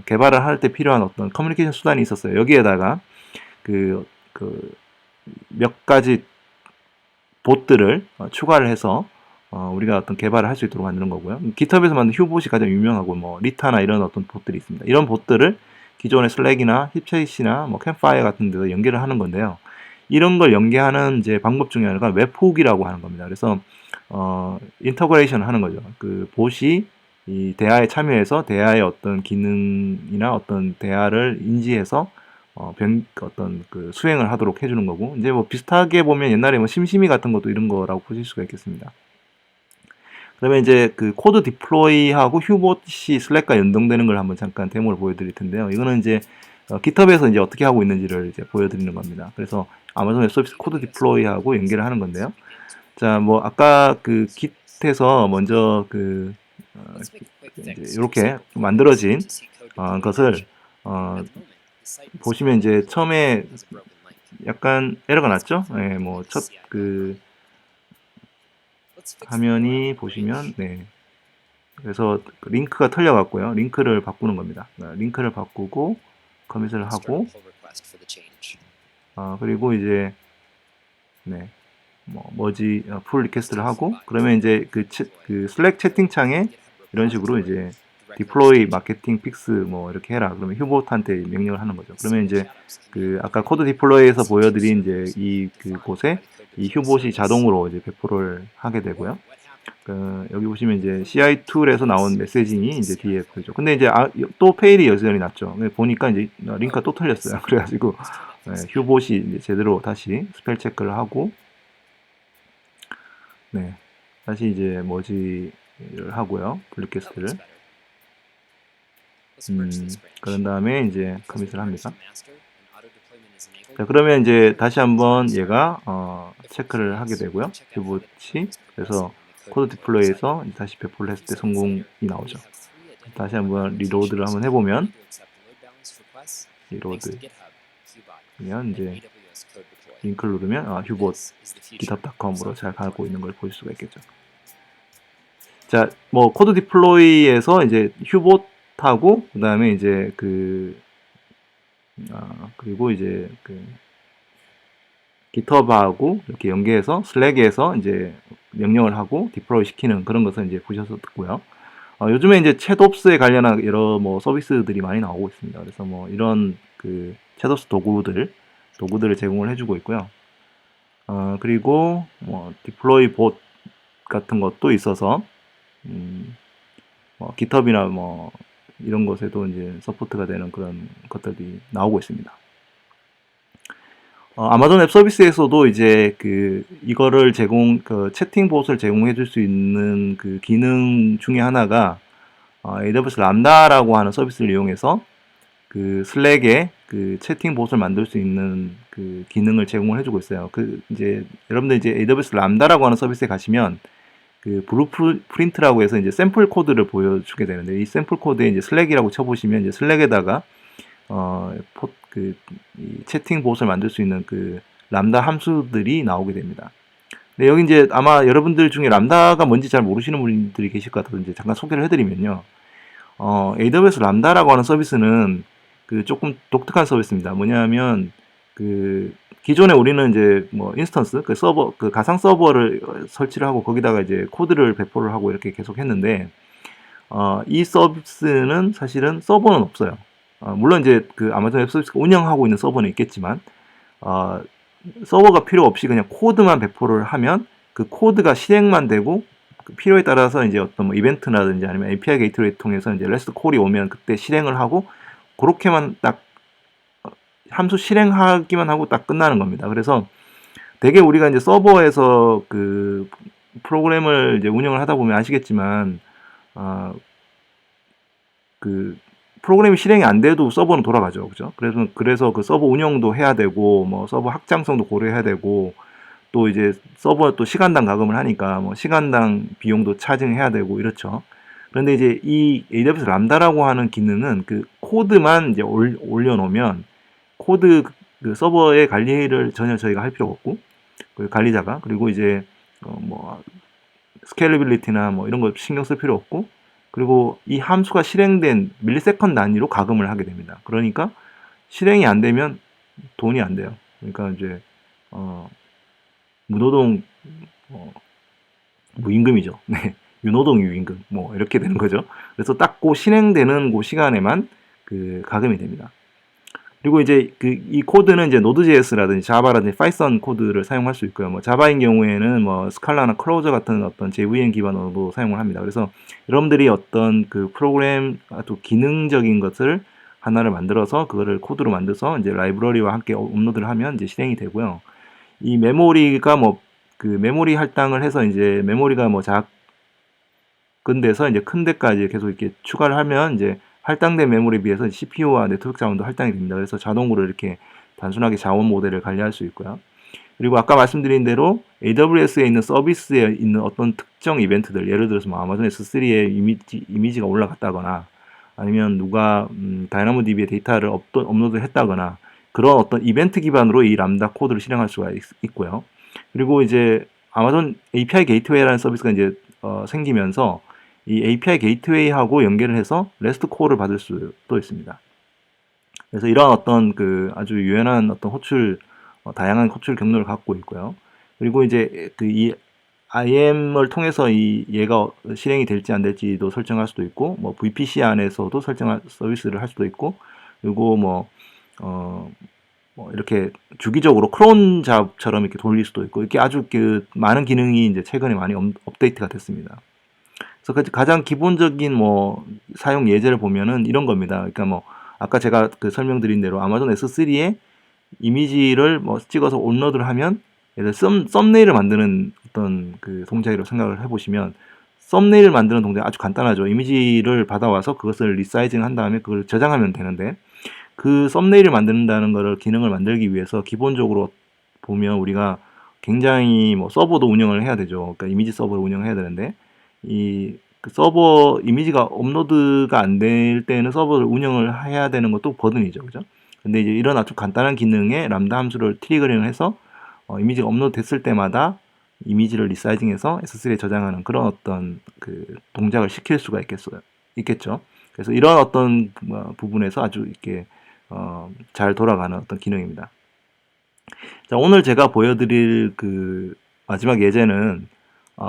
개발을 할 때 필요한 어떤 커뮤니케이션 수단이 있었어요. 여기에다가 그 몇 가지 봇들을 추가를 해서 우리가 어떤 개발을 할 수 있도록 만드는 거고요. 깃허브에서 만든 휴봇이 가장 유명하고 뭐 리타나 이런 어떤 봇들이 있습니다. 이런 봇들을 기존의 슬랙이나 힙챗이나 뭐 캠파이어 같은 데서 연계를 하는 건데요. 이런 걸 연계하는 이제 방법 중에 하나가 웹훅이라고 하는 겁니다. 그래서 인터그레이션 하는 거죠. 그 봇이 이 대화에 참여해서 대화의 어떤 기능이나 어떤 대화를 인지해서 어떤 그 수행을 하도록 해주는 거고, 이제 뭐 비슷하게 보면 옛날에 뭐 심심이 같은 것도 이런 거라고 보실 수가 있겠습니다. 그러면 이제 그 코드 디플로이하고 휴봇이 슬랙과 연동되는 걸 한번 잠깐 데모를 보여드릴 텐데요. 이거는 이제 깃허브에서 이제 어떻게 하고 있는지를 이제 보여드리는 겁니다. 그래서 아마존 웹 서비스 코드 디플로이하고 연결을 하는 건데요. 자, 뭐 아까 그 깃에서 먼저 이제 이렇게 만들어진 것을 보시면 이제 처음에 약간 에러가 났죠? 네, 뭐 첫 그 화면이 보시면 네. 그래서 링크가 털려갔고요. 링크를 바꾸는 겁니다. 링크를 바꾸고 커밋을 하고 그리고 이제 네. 뭐 머지 풀 리퀘스트를 하고 그러면 이제 그 슬랙 채팅창에 이런 식으로 이제 디플로이 마케팅 픽스 뭐 이렇게 해라. 그러면 휴봇한테 명령을 하는 거죠. 그러면 이제 그 아까 코드 디플로이에서 보여드린 이제 이 그곳에 이 휴봇이 자동으로 이제 배포를 하게 되고요. 여기 보시면 이제 CI 툴에서 나온 메시징이 이제 뒤에 보이죠. 근데 이제 또 페일이 여전히 났죠. 보니까 이제 링크가 또 털렸어요. 그래가지고 휴봇이 이제 제대로 다시 스펠 체크를 하고 네 다시 이제 머지를 하고요. 리퀘스트를 그런 다음에 이제 커밋을 합니다. 자, 그러면 이제 다시 한번 얘가 체크를 하게 되고요. 휴봇이 그래서 코드 디플로이에서 다시 배포를 했을 때 성공이 나오죠. 다시 한번 리로드를 한번 해보면 리로드 그러면 이제 링크를 누르면 휴봇 github.com으로 잘 가고 있는 걸 볼 수가 있겠죠. 자, 뭐 코드 디플로이에서 이제 휴봇하고 그 다음에 이제 그리고 이제 GitHub하고 이렇게 연계해서 슬랙에서 이제 명령을 하고 디플로이 시키는 그런 것을 이제 보셨었고요. 요즘에 이제 챗옵스에 관련한 여러 뭐 서비스들이 많이 나오고 있습니다. 그래서 뭐 이런 그 챗옵스 도구들을 제공을 해주고 있고요. 그리고 뭐 디플로이 봇 같은 것도 있어서 뭐 GitHub이나 뭐 이런 것에도 이제 서포트가 되는 그런 것들이 나오고 있습니다. 아마존 앱 서비스에서도 이제 이거를 채팅 봇을 제공해 줄 수 있는 그 기능 중에 하나가 AWS 람다라고 하는 서비스를 이용해서 그 슬랙에 그 채팅 봇을 만들 수 있는 그 기능을 제공을 해주고 있어요. 이제 여러분들 이제 AWS 람다라고 하는 서비스에 가시면 그 블루프린트라고 해서 이제 샘플 코드를 보여주게 되는데 이 샘플 코드에 이제 슬랙이라고 쳐보시면 이제 슬랙에다가 이 채팅 봇을 만들 수 있는 그 람다 함수들이 나오게 됩니다. 근데 여기 이제 아마 여러분들 중에 람다가 뭔지 잘 모르시는 분들이 계실 것 같아서 이제 잠깐 소개를 해드리면요. AWS 람다라고 하는 서비스는 조금 독특한 서비스입니다. 뭐냐면 기존에 우리는 이제 뭐 인스턴스 서버 가상 서버를 설치를 하고 거기다가 이제 코드를 배포를 하고 이렇게 계속 했는데 이 서비스는 사실은 서버는 없어요. 물론 이제 아마존 웹 서비스가 운영하고 있는 서버는 있겠지만 서버가 필요 없이 그냥 코드만 배포를 하면 그 코드가 실행만 되고 필요에 따라서 이제 어떤 뭐 이벤트라든지 아니면 API 게이트웨이를 통해서 이제 REST 콜이 오면 그때 실행을 하고 그렇게만 딱 함수 실행하기만 하고 딱 끝나는 겁니다. 그래서 대개 우리가 이제 서버에서 프로그램을 이제 운영을 하다 보면 아시겠지만 프로그램이 실행이 안 돼도 서버는 돌아가죠. 그죠? 그래서 그 서버 운영도 해야 되고, 뭐 서버 확장성도 고려해야 되고, 또 이제 서버 또 시간당 가금을 하니까 뭐 시간당 비용도 차징해야 되고 이렇죠. 그런데 이제 이 AWS 람다라고 하는 기능은 코드만 이제 올려놓으면 코드 그 서버의 관리를 전혀 저희가 할 필요가 없고 그 관리자가 그리고 이제 뭐 스케일러빌리티나 뭐 이런 거 신경 쓸 필요 없고 그리고 이 함수가 실행된 밀리세컨 단위로 가금을 하게 됩니다. 그러니까 실행이 안 되면 돈이 안 돼요. 그러니까 이제 무노동 무임금이죠. 네. 유노동 유임금 뭐 이렇게 되는 거죠. 그래서 딱 그 실행되는 그 시간에만 그 가금이 됩니다. 그리고 이제 이 코드는 이제 Node.js라든지 자바라든지 파이썬 코드를 사용할 수 있고요. 뭐 자바인 경우에는 뭐 스칼라나 클로저 같은 어떤 JVM 기반으로도 사용을 합니다. 그래서 여러분들이 어떤 그 프로그램 아주 기능적인 것을 하나를 만들어서 그거를 코드로 만들어서 이제 라이브러리와 함께 업로드를 하면 이제 실행이 되고요. 이 메모리가 뭐 그 메모리 할당을 해서 이제 메모리가 뭐 작은 데서 이제 큰 데까지 계속 이렇게 추가를 하면 이제 할당된 메모리에 비해서 CPU와 네트워크 자원도 할당이 됩니다. 그래서 자동으로 이렇게 단순하게 자원 모델을 관리할 수 있고요. 그리고 아까 말씀드린 대로 AWS에 있는 서비스에 있는 어떤 특정 이벤트들, 예를 들어서 뭐 아마존 S3에 이미지가 올라갔다거나 아니면 누가 다이나모DB에 데이터를 업로드 했다거나 그런 어떤 이벤트 기반으로 이 람다 코드를 실행할 수가 있고요. 그리고 이제 아마존 API 게이트웨이라는 서비스가 이제 생기면서 이 API 게이트웨이하고 연결을 해서 REST 코어를 받을 수도 있습니다. 그래서 이런 어떤 그 아주 유연한 어떤 다양한 호출 경로를 갖고 있고요. 그리고 이제 그 이 IAM을 통해서 얘가 실행이 될지 안 될지도 설정할 수도 있고, 뭐 VPC 안에서도 설정할 서비스를 할 수도 있고, 그리고 뭐 이렇게 주기적으로 크론 잡처럼 이렇게 돌릴 수도 있고, 이렇게 아주 그 많은 기능이 이제 최근에 많이 업데이트가 됐습니다. 그래서 가장 기본적인 뭐 사용 예제를 보면은 이런 겁니다. 그러니까 뭐 아까 제가 그 설명드린 대로 아마존 S3에 이미지를 뭐 찍어서 업로드를 하면 예를 들어 썸네일을 만드는 어떤 그 동작이라고 생각을 해보시면 썸네일을 만드는 동작이 아주 간단하죠. 이미지를 받아와서 그것을 리사이징 한 다음에 그걸 저장하면 되는데 그 썸네일을 만든다는 거를 기능을 만들기 위해서 기본적으로 보면 우리가 굉장히 뭐 서버도 운영을 해야 되죠. 그러니까 이미지 서버를 운영해야 되는데 그 서버 이미지가 업로드가 안 될 때는 서버를 운영을 해야 되는 것도 버든이죠. 그죠? 근데 이제 이런 아주 간단한 기능에 람다 함수를 트리거링을 해서 이미지가 업로드 됐을 때마다 이미지를 리사이징해서 S3에 저장하는 그런 어떤 그 동작을 시킬 수가 있겠죠. 그래서 이런 어떤 부분에서 아주 이렇게 잘 돌아가는 어떤 기능입니다. 자, 오늘 제가 보여드릴 그 마지막 예제는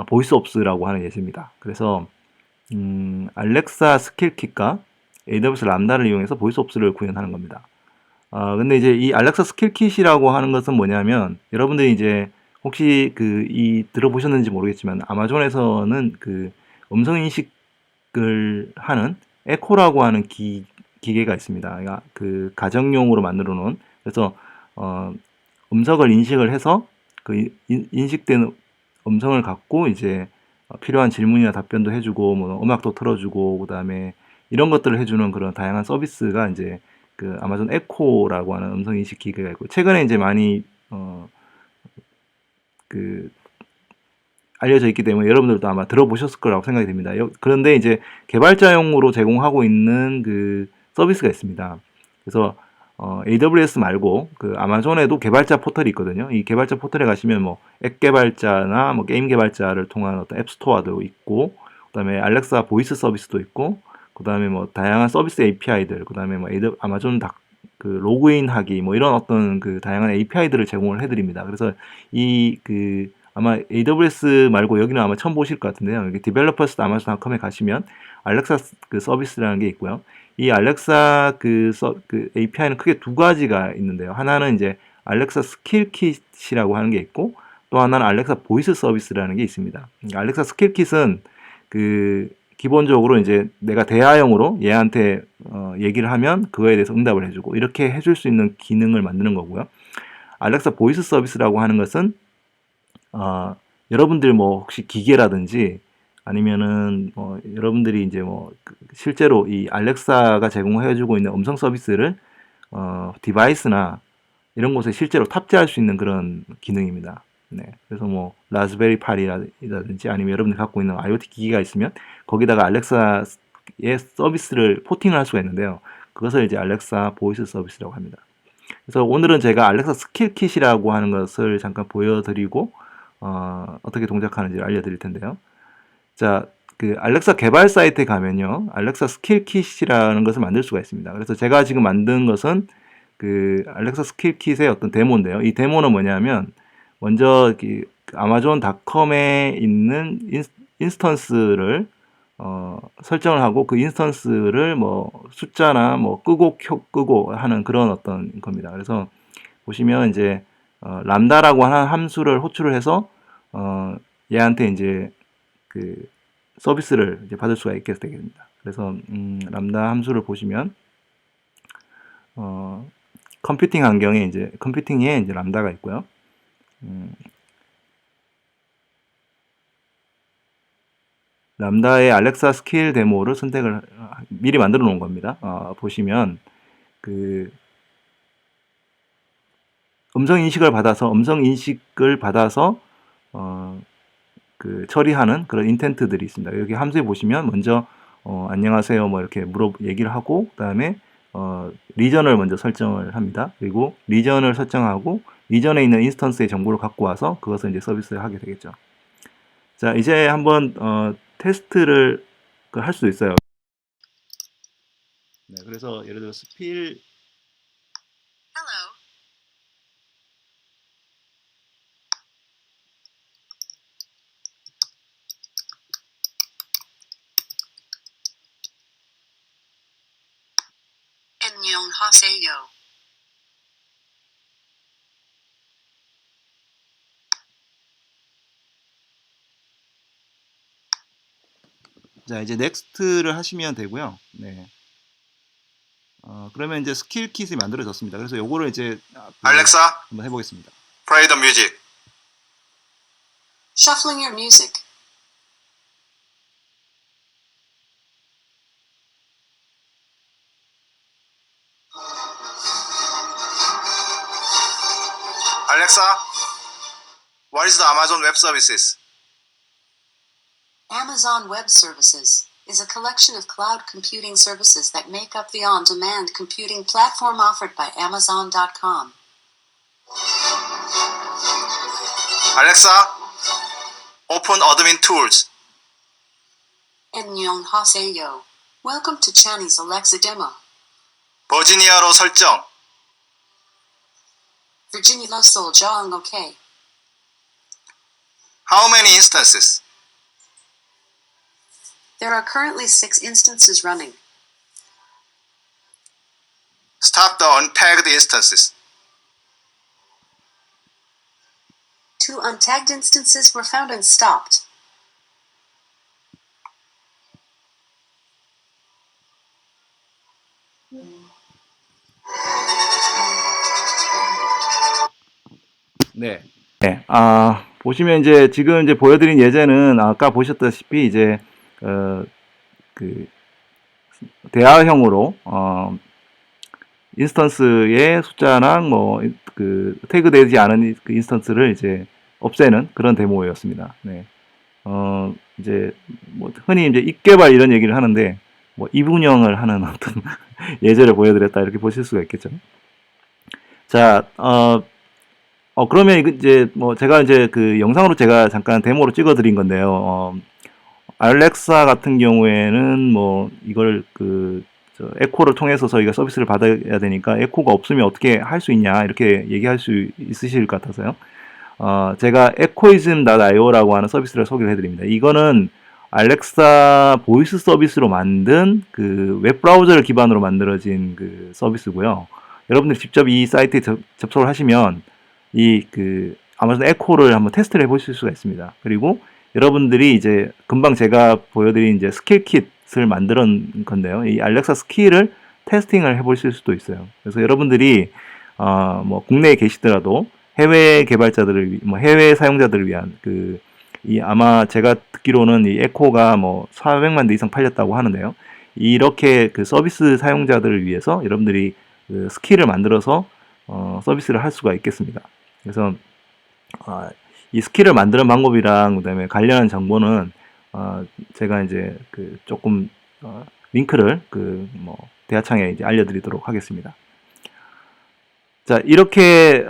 보이스옵스라고 하는 예제입니다. 그래서 알렉사 스킬킷과 AWS 람다를 이용해서 보이스옵스를 구현하는 겁니다. 근데 이제 이 알렉사 스킬킷이라고 하는 것은 뭐냐면 여러분들이 이제 혹시 들어보셨는지 모르겠지만 아마존에서는 그 음성 인식을 하는 에코라고 하는 기계가 있습니다. 그러니까 그 가정용으로 만들어 놓은 그래서 음성을 인식을 해서 그 인식된 음성을 갖고 이제 필요한 질문이나 답변도 해주고 뭐 음악도 틀어주고 그다음에 이런 것들을 해주는 그런 다양한 서비스가 이제 그 아마존 에코라고 하는 음성 인식 기계가 있고 최근에 이제 많이 그 알려져 있기 때문에 여러분들도 아마 들어보셨을 거라고 생각이 됩니다. 그런데 이제 개발자용으로 제공하고 있는 그 서비스가 있습니다. 그래서 AWS 말고 그 아마존에도 개발자 포털이 있거든요. 이 개발자 포털에 가시면 뭐 앱 개발자나 뭐 게임 개발자를 통한 어떤 앱 스토어도 있고, 그다음에 알렉사 보이스 서비스도 있고, 그다음에 뭐 다양한 서비스 API들, 그다음에 뭐 아마존 그 로그인하기 뭐 이런 어떤 그 다양한 API들을 제공을 해드립니다. 그래서 아마 AWS 말고 여기는 아마 처음 보실 것 같은데요. 여기 developers amazon.com에 가시면 알렉사 그 서비스라는 게 있고요. 이 알렉사 그 API는 크게 두 가지가 있는데요. 하나는 이제 알렉사 스킬킷이라고 하는 게 있고 또 하나는 알렉사 보이스 서비스라는 게 있습니다. 그러니까 알렉사 스킬킷은 그 기본적으로 이제 내가 대화형으로 얘한테 얘기를 하면 그거에 대해서 응답을 해주고 이렇게 해줄 수 있는 기능을 만드는 거고요. 알렉사 보이스 서비스라고 하는 것은 여러분들 뭐 혹시 기계라든지 아니면은 여러분들이 이제 실제로 이 알렉사가 제공해주고 있는 음성 서비스를 디바이스나 이런 곳에 실제로 탑재할 수 있는 그런 기능입니다. 네, 그래서 뭐 라즈베리 파이라든지 아니면 여러분들이 갖고 있는 IoT 기기가 있으면 거기다가 알렉사의 서비스를 포팅을 할 수가 있는데요. 그것을 이제 알렉사 보이스 서비스라고 합니다. 그래서 오늘은 제가 알렉사 스킬킷이라고 하는 것을 잠깐 보여드리고 어떻게 동작하는지 알려드릴 텐데요. 자, 그 알렉사 개발 사이트에 가면요, 알렉사 스킬킷이라는 것을 만들 수가 있습니다. 그래서 제가 지금 만든 것은 그 알렉사 스킬킷의 어떤 데모인데요. 이 데모는 뭐냐면 먼저 아마존닷컴에 있는 인스턴스를 설정을 하고 그 인스턴스를 뭐 숫자나 뭐 끄고 하는 그런 어떤 겁니다. 그래서 보시면 이제 람다라고 하는 함수를 호출을 해서 얘한테 이제 그 서비스를 이제 받을 수가 있게 되겠습니다. 그래서 람다 함수를 보시면 컴퓨팅 환경에 이제 컴퓨팅에 이제 람다가 있고요. 람다의 알렉사 스킬 데모를 선택을 미리 만들어 놓은 겁니다. 보시면 그 음성 인식을 받아서 그 처리하는 그런 인텐트들이 있습니다. 여기 함수에 보시면 먼저 안녕하세요 뭐 이렇게 얘기를 하고 그다음에 리전을 먼저 설정을 합니다. 그리고 리전을 설정하고 리전에 있는 인스턴스의 정보를 갖고 와서 그것을 이제 서비스를 하게 되겠죠. 자, 이제 한번 테스트를 할 수도 있어요. 네, 그래서 예를 들어 스필 Hello. 안녕하세요. 자, 이제 넥스트를 하시면 되고요. 네. 그러면 이제 스킬 킷이 만들어졌습니다. 그래서 요거를 이제 알렉사, 한번 해보겠습니다. play the music. Shuffling your music. Alexa, what is the Amazon Web Services? Amazon Web Services is a collection of cloud computing services that make up the on-demand computing platform offered by Amazon.com. Alexa, open Admin Tools. 안녕하세요. Welcome to Chinese Alexa demo. 버지니아로 설정. Virginia 설정 OK. How many instances? There are currently 6 instances running. Stop the untagged instances. 2 untagged instances were found and stopped. 네. 네. 보시면 이제 지금 이제 보여드린 예제는 아까 보셨다시피 이제 그 대화형으로 인스턴스의 숫자랑 뭐 그 태그되지 않은 그 인스턴스를 이제 없애는 그런 데모였습니다. 네. 이제 뭐 흔히 이제 입개발 이런 얘기를 하는데 뭐 이분형을 하는 어떤 예제를 보여드렸다 이렇게 보실 수가 있겠죠. 자, 그러면 이제 뭐 제가 이제 그 영상으로 제가 잠깐 데모로 찍어드린 건데요. 알렉사 같은 경우에는 뭐 이걸 에코를 통해서 저희가 서비스를 받아야 되니까 에코가 없으면 어떻게 할 수 있냐 이렇게 얘기할 수 있으실 것 같아서요. 제가 echoism.io라고 하는 서비스를 소개를 해드립니다. 이거는 알렉사 보이스 서비스로 만든 그 웹브라우저를 기반으로 만들어진 그 서비스고요. 여러분들이 직접 이 사이트에 접속을 하시면 아마존 에코를 한번 테스트를 해보실 수가 있습니다. 그리고 여러분들이 이제 금방 제가 보여드린 이제 스킬킷을 만드는 건데요. 이 알렉사 스킬을 테스팅을 해보실 수도 있어요. 그래서 여러분들이 뭐 국내에 계시더라도 해외 개발자들을 뭐 해외 사용자들을 위한 아마 제가 듣기로는 이 에코가 뭐 400만 대 이상 팔렸다고 하는데요. 이렇게 그 서비스 사용자들을 위해서 여러분들이 그 스킬을 만들어서 서비스를 할 수가 있겠습니다. 그래서 이 스킬을 만드는 방법이랑 그다음에 관련한 정보는 제가 이제 조금 링크를 대화창에 이제 알려드리도록 하겠습니다. 자, 이렇게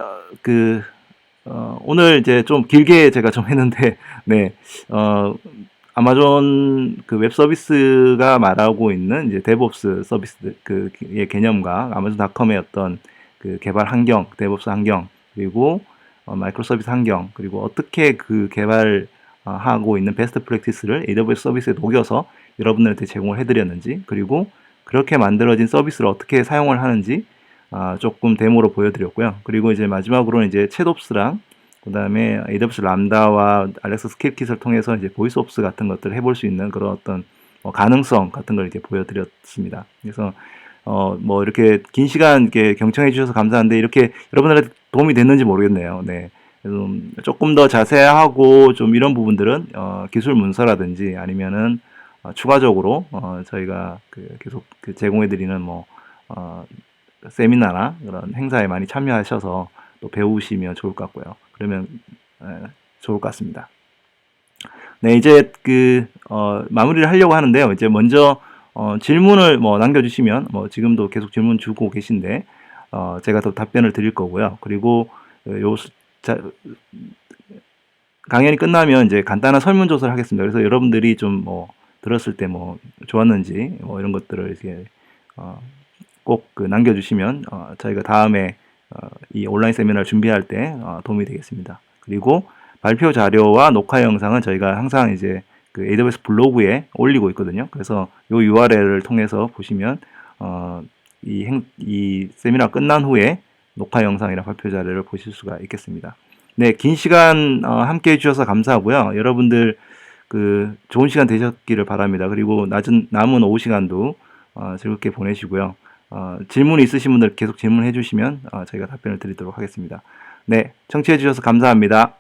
오늘 이제 좀 길게 제가 좀 했는데, 네, 아마존 그 웹 서비스가 말하고 있는 이제 데브옵스 서비스 그의 개념과 아마존닷컴의 어떤 그 개발 환경, 데브옵스 환경, 그리고 마이크로 서비스 환경, 그리고 어떻게 그 개발 하고 있는 베스트 프랙티스를 AWS 서비스에 녹여서 여러분들한테 제공을 해드렸는지, 그리고 그렇게 만들어진 서비스를 어떻게 사용을 하는지 조금 데모로 보여드렸고요. 그리고 이제 마지막으로는 이제 챗옵스랑 그 다음에 AWS 람다와 알렉사 스케일킷을 통해서 이제 보이스옵스 같은 것들을 해볼 수 있는 그런 어떤 가능성 같은 걸 이제 보여드렸습니다. 그래서 이렇게 긴 시간 이렇게 경청해 주셔서 감사한데 이렇게 여러분들한테 도움이 됐는지 모르겠네요. 네. 그래서 조금 더 자세하고 좀 이런 부분들은 기술 문서라든지 아니면은 추가적으로 저희가 계속 제공해드리는 세미나나 그런 행사에 많이 참여하셔서 또 배우시면 좋을 것 같고요. 그러면 좋을 것 같습니다. 네, 이제 마무리를 하려고 하는데요. 이제 먼저 질문을 남겨주시면 지금도 계속 질문 주고 계신데 제가 또 답변을 드릴 거고요. 그리고 강연이 끝나면 이제 간단한 설문조사를 하겠습니다. 그래서 여러분들이 좀 들었을 때 좋았는지 이런 것들을 이제 꼭 남겨주시면 저희가 다음에 이 온라인 세미나를 준비할 때 도움이 되겠습니다. 그리고 발표 자료와 녹화 영상은 저희가 항상 이제 그 AWS 블로그에 올리고 있거든요. 그래서 이 URL을 통해서 보시면 이 세미나 끝난 후에 녹화 영상이나 발표 자료를 보실 수가 있겠습니다. 네, 긴 시간 함께 해주셔서 감사하고요. 여러분들 좋은 시간 되셨기를 바랍니다. 그리고 남은 오후 시간도 즐겁게 보내시고요. 질문이 있으신 분들 계속 질문해 주시면 저희가 답변을 드리도록 하겠습니다. 네, 청취해 주셔서 감사합니다.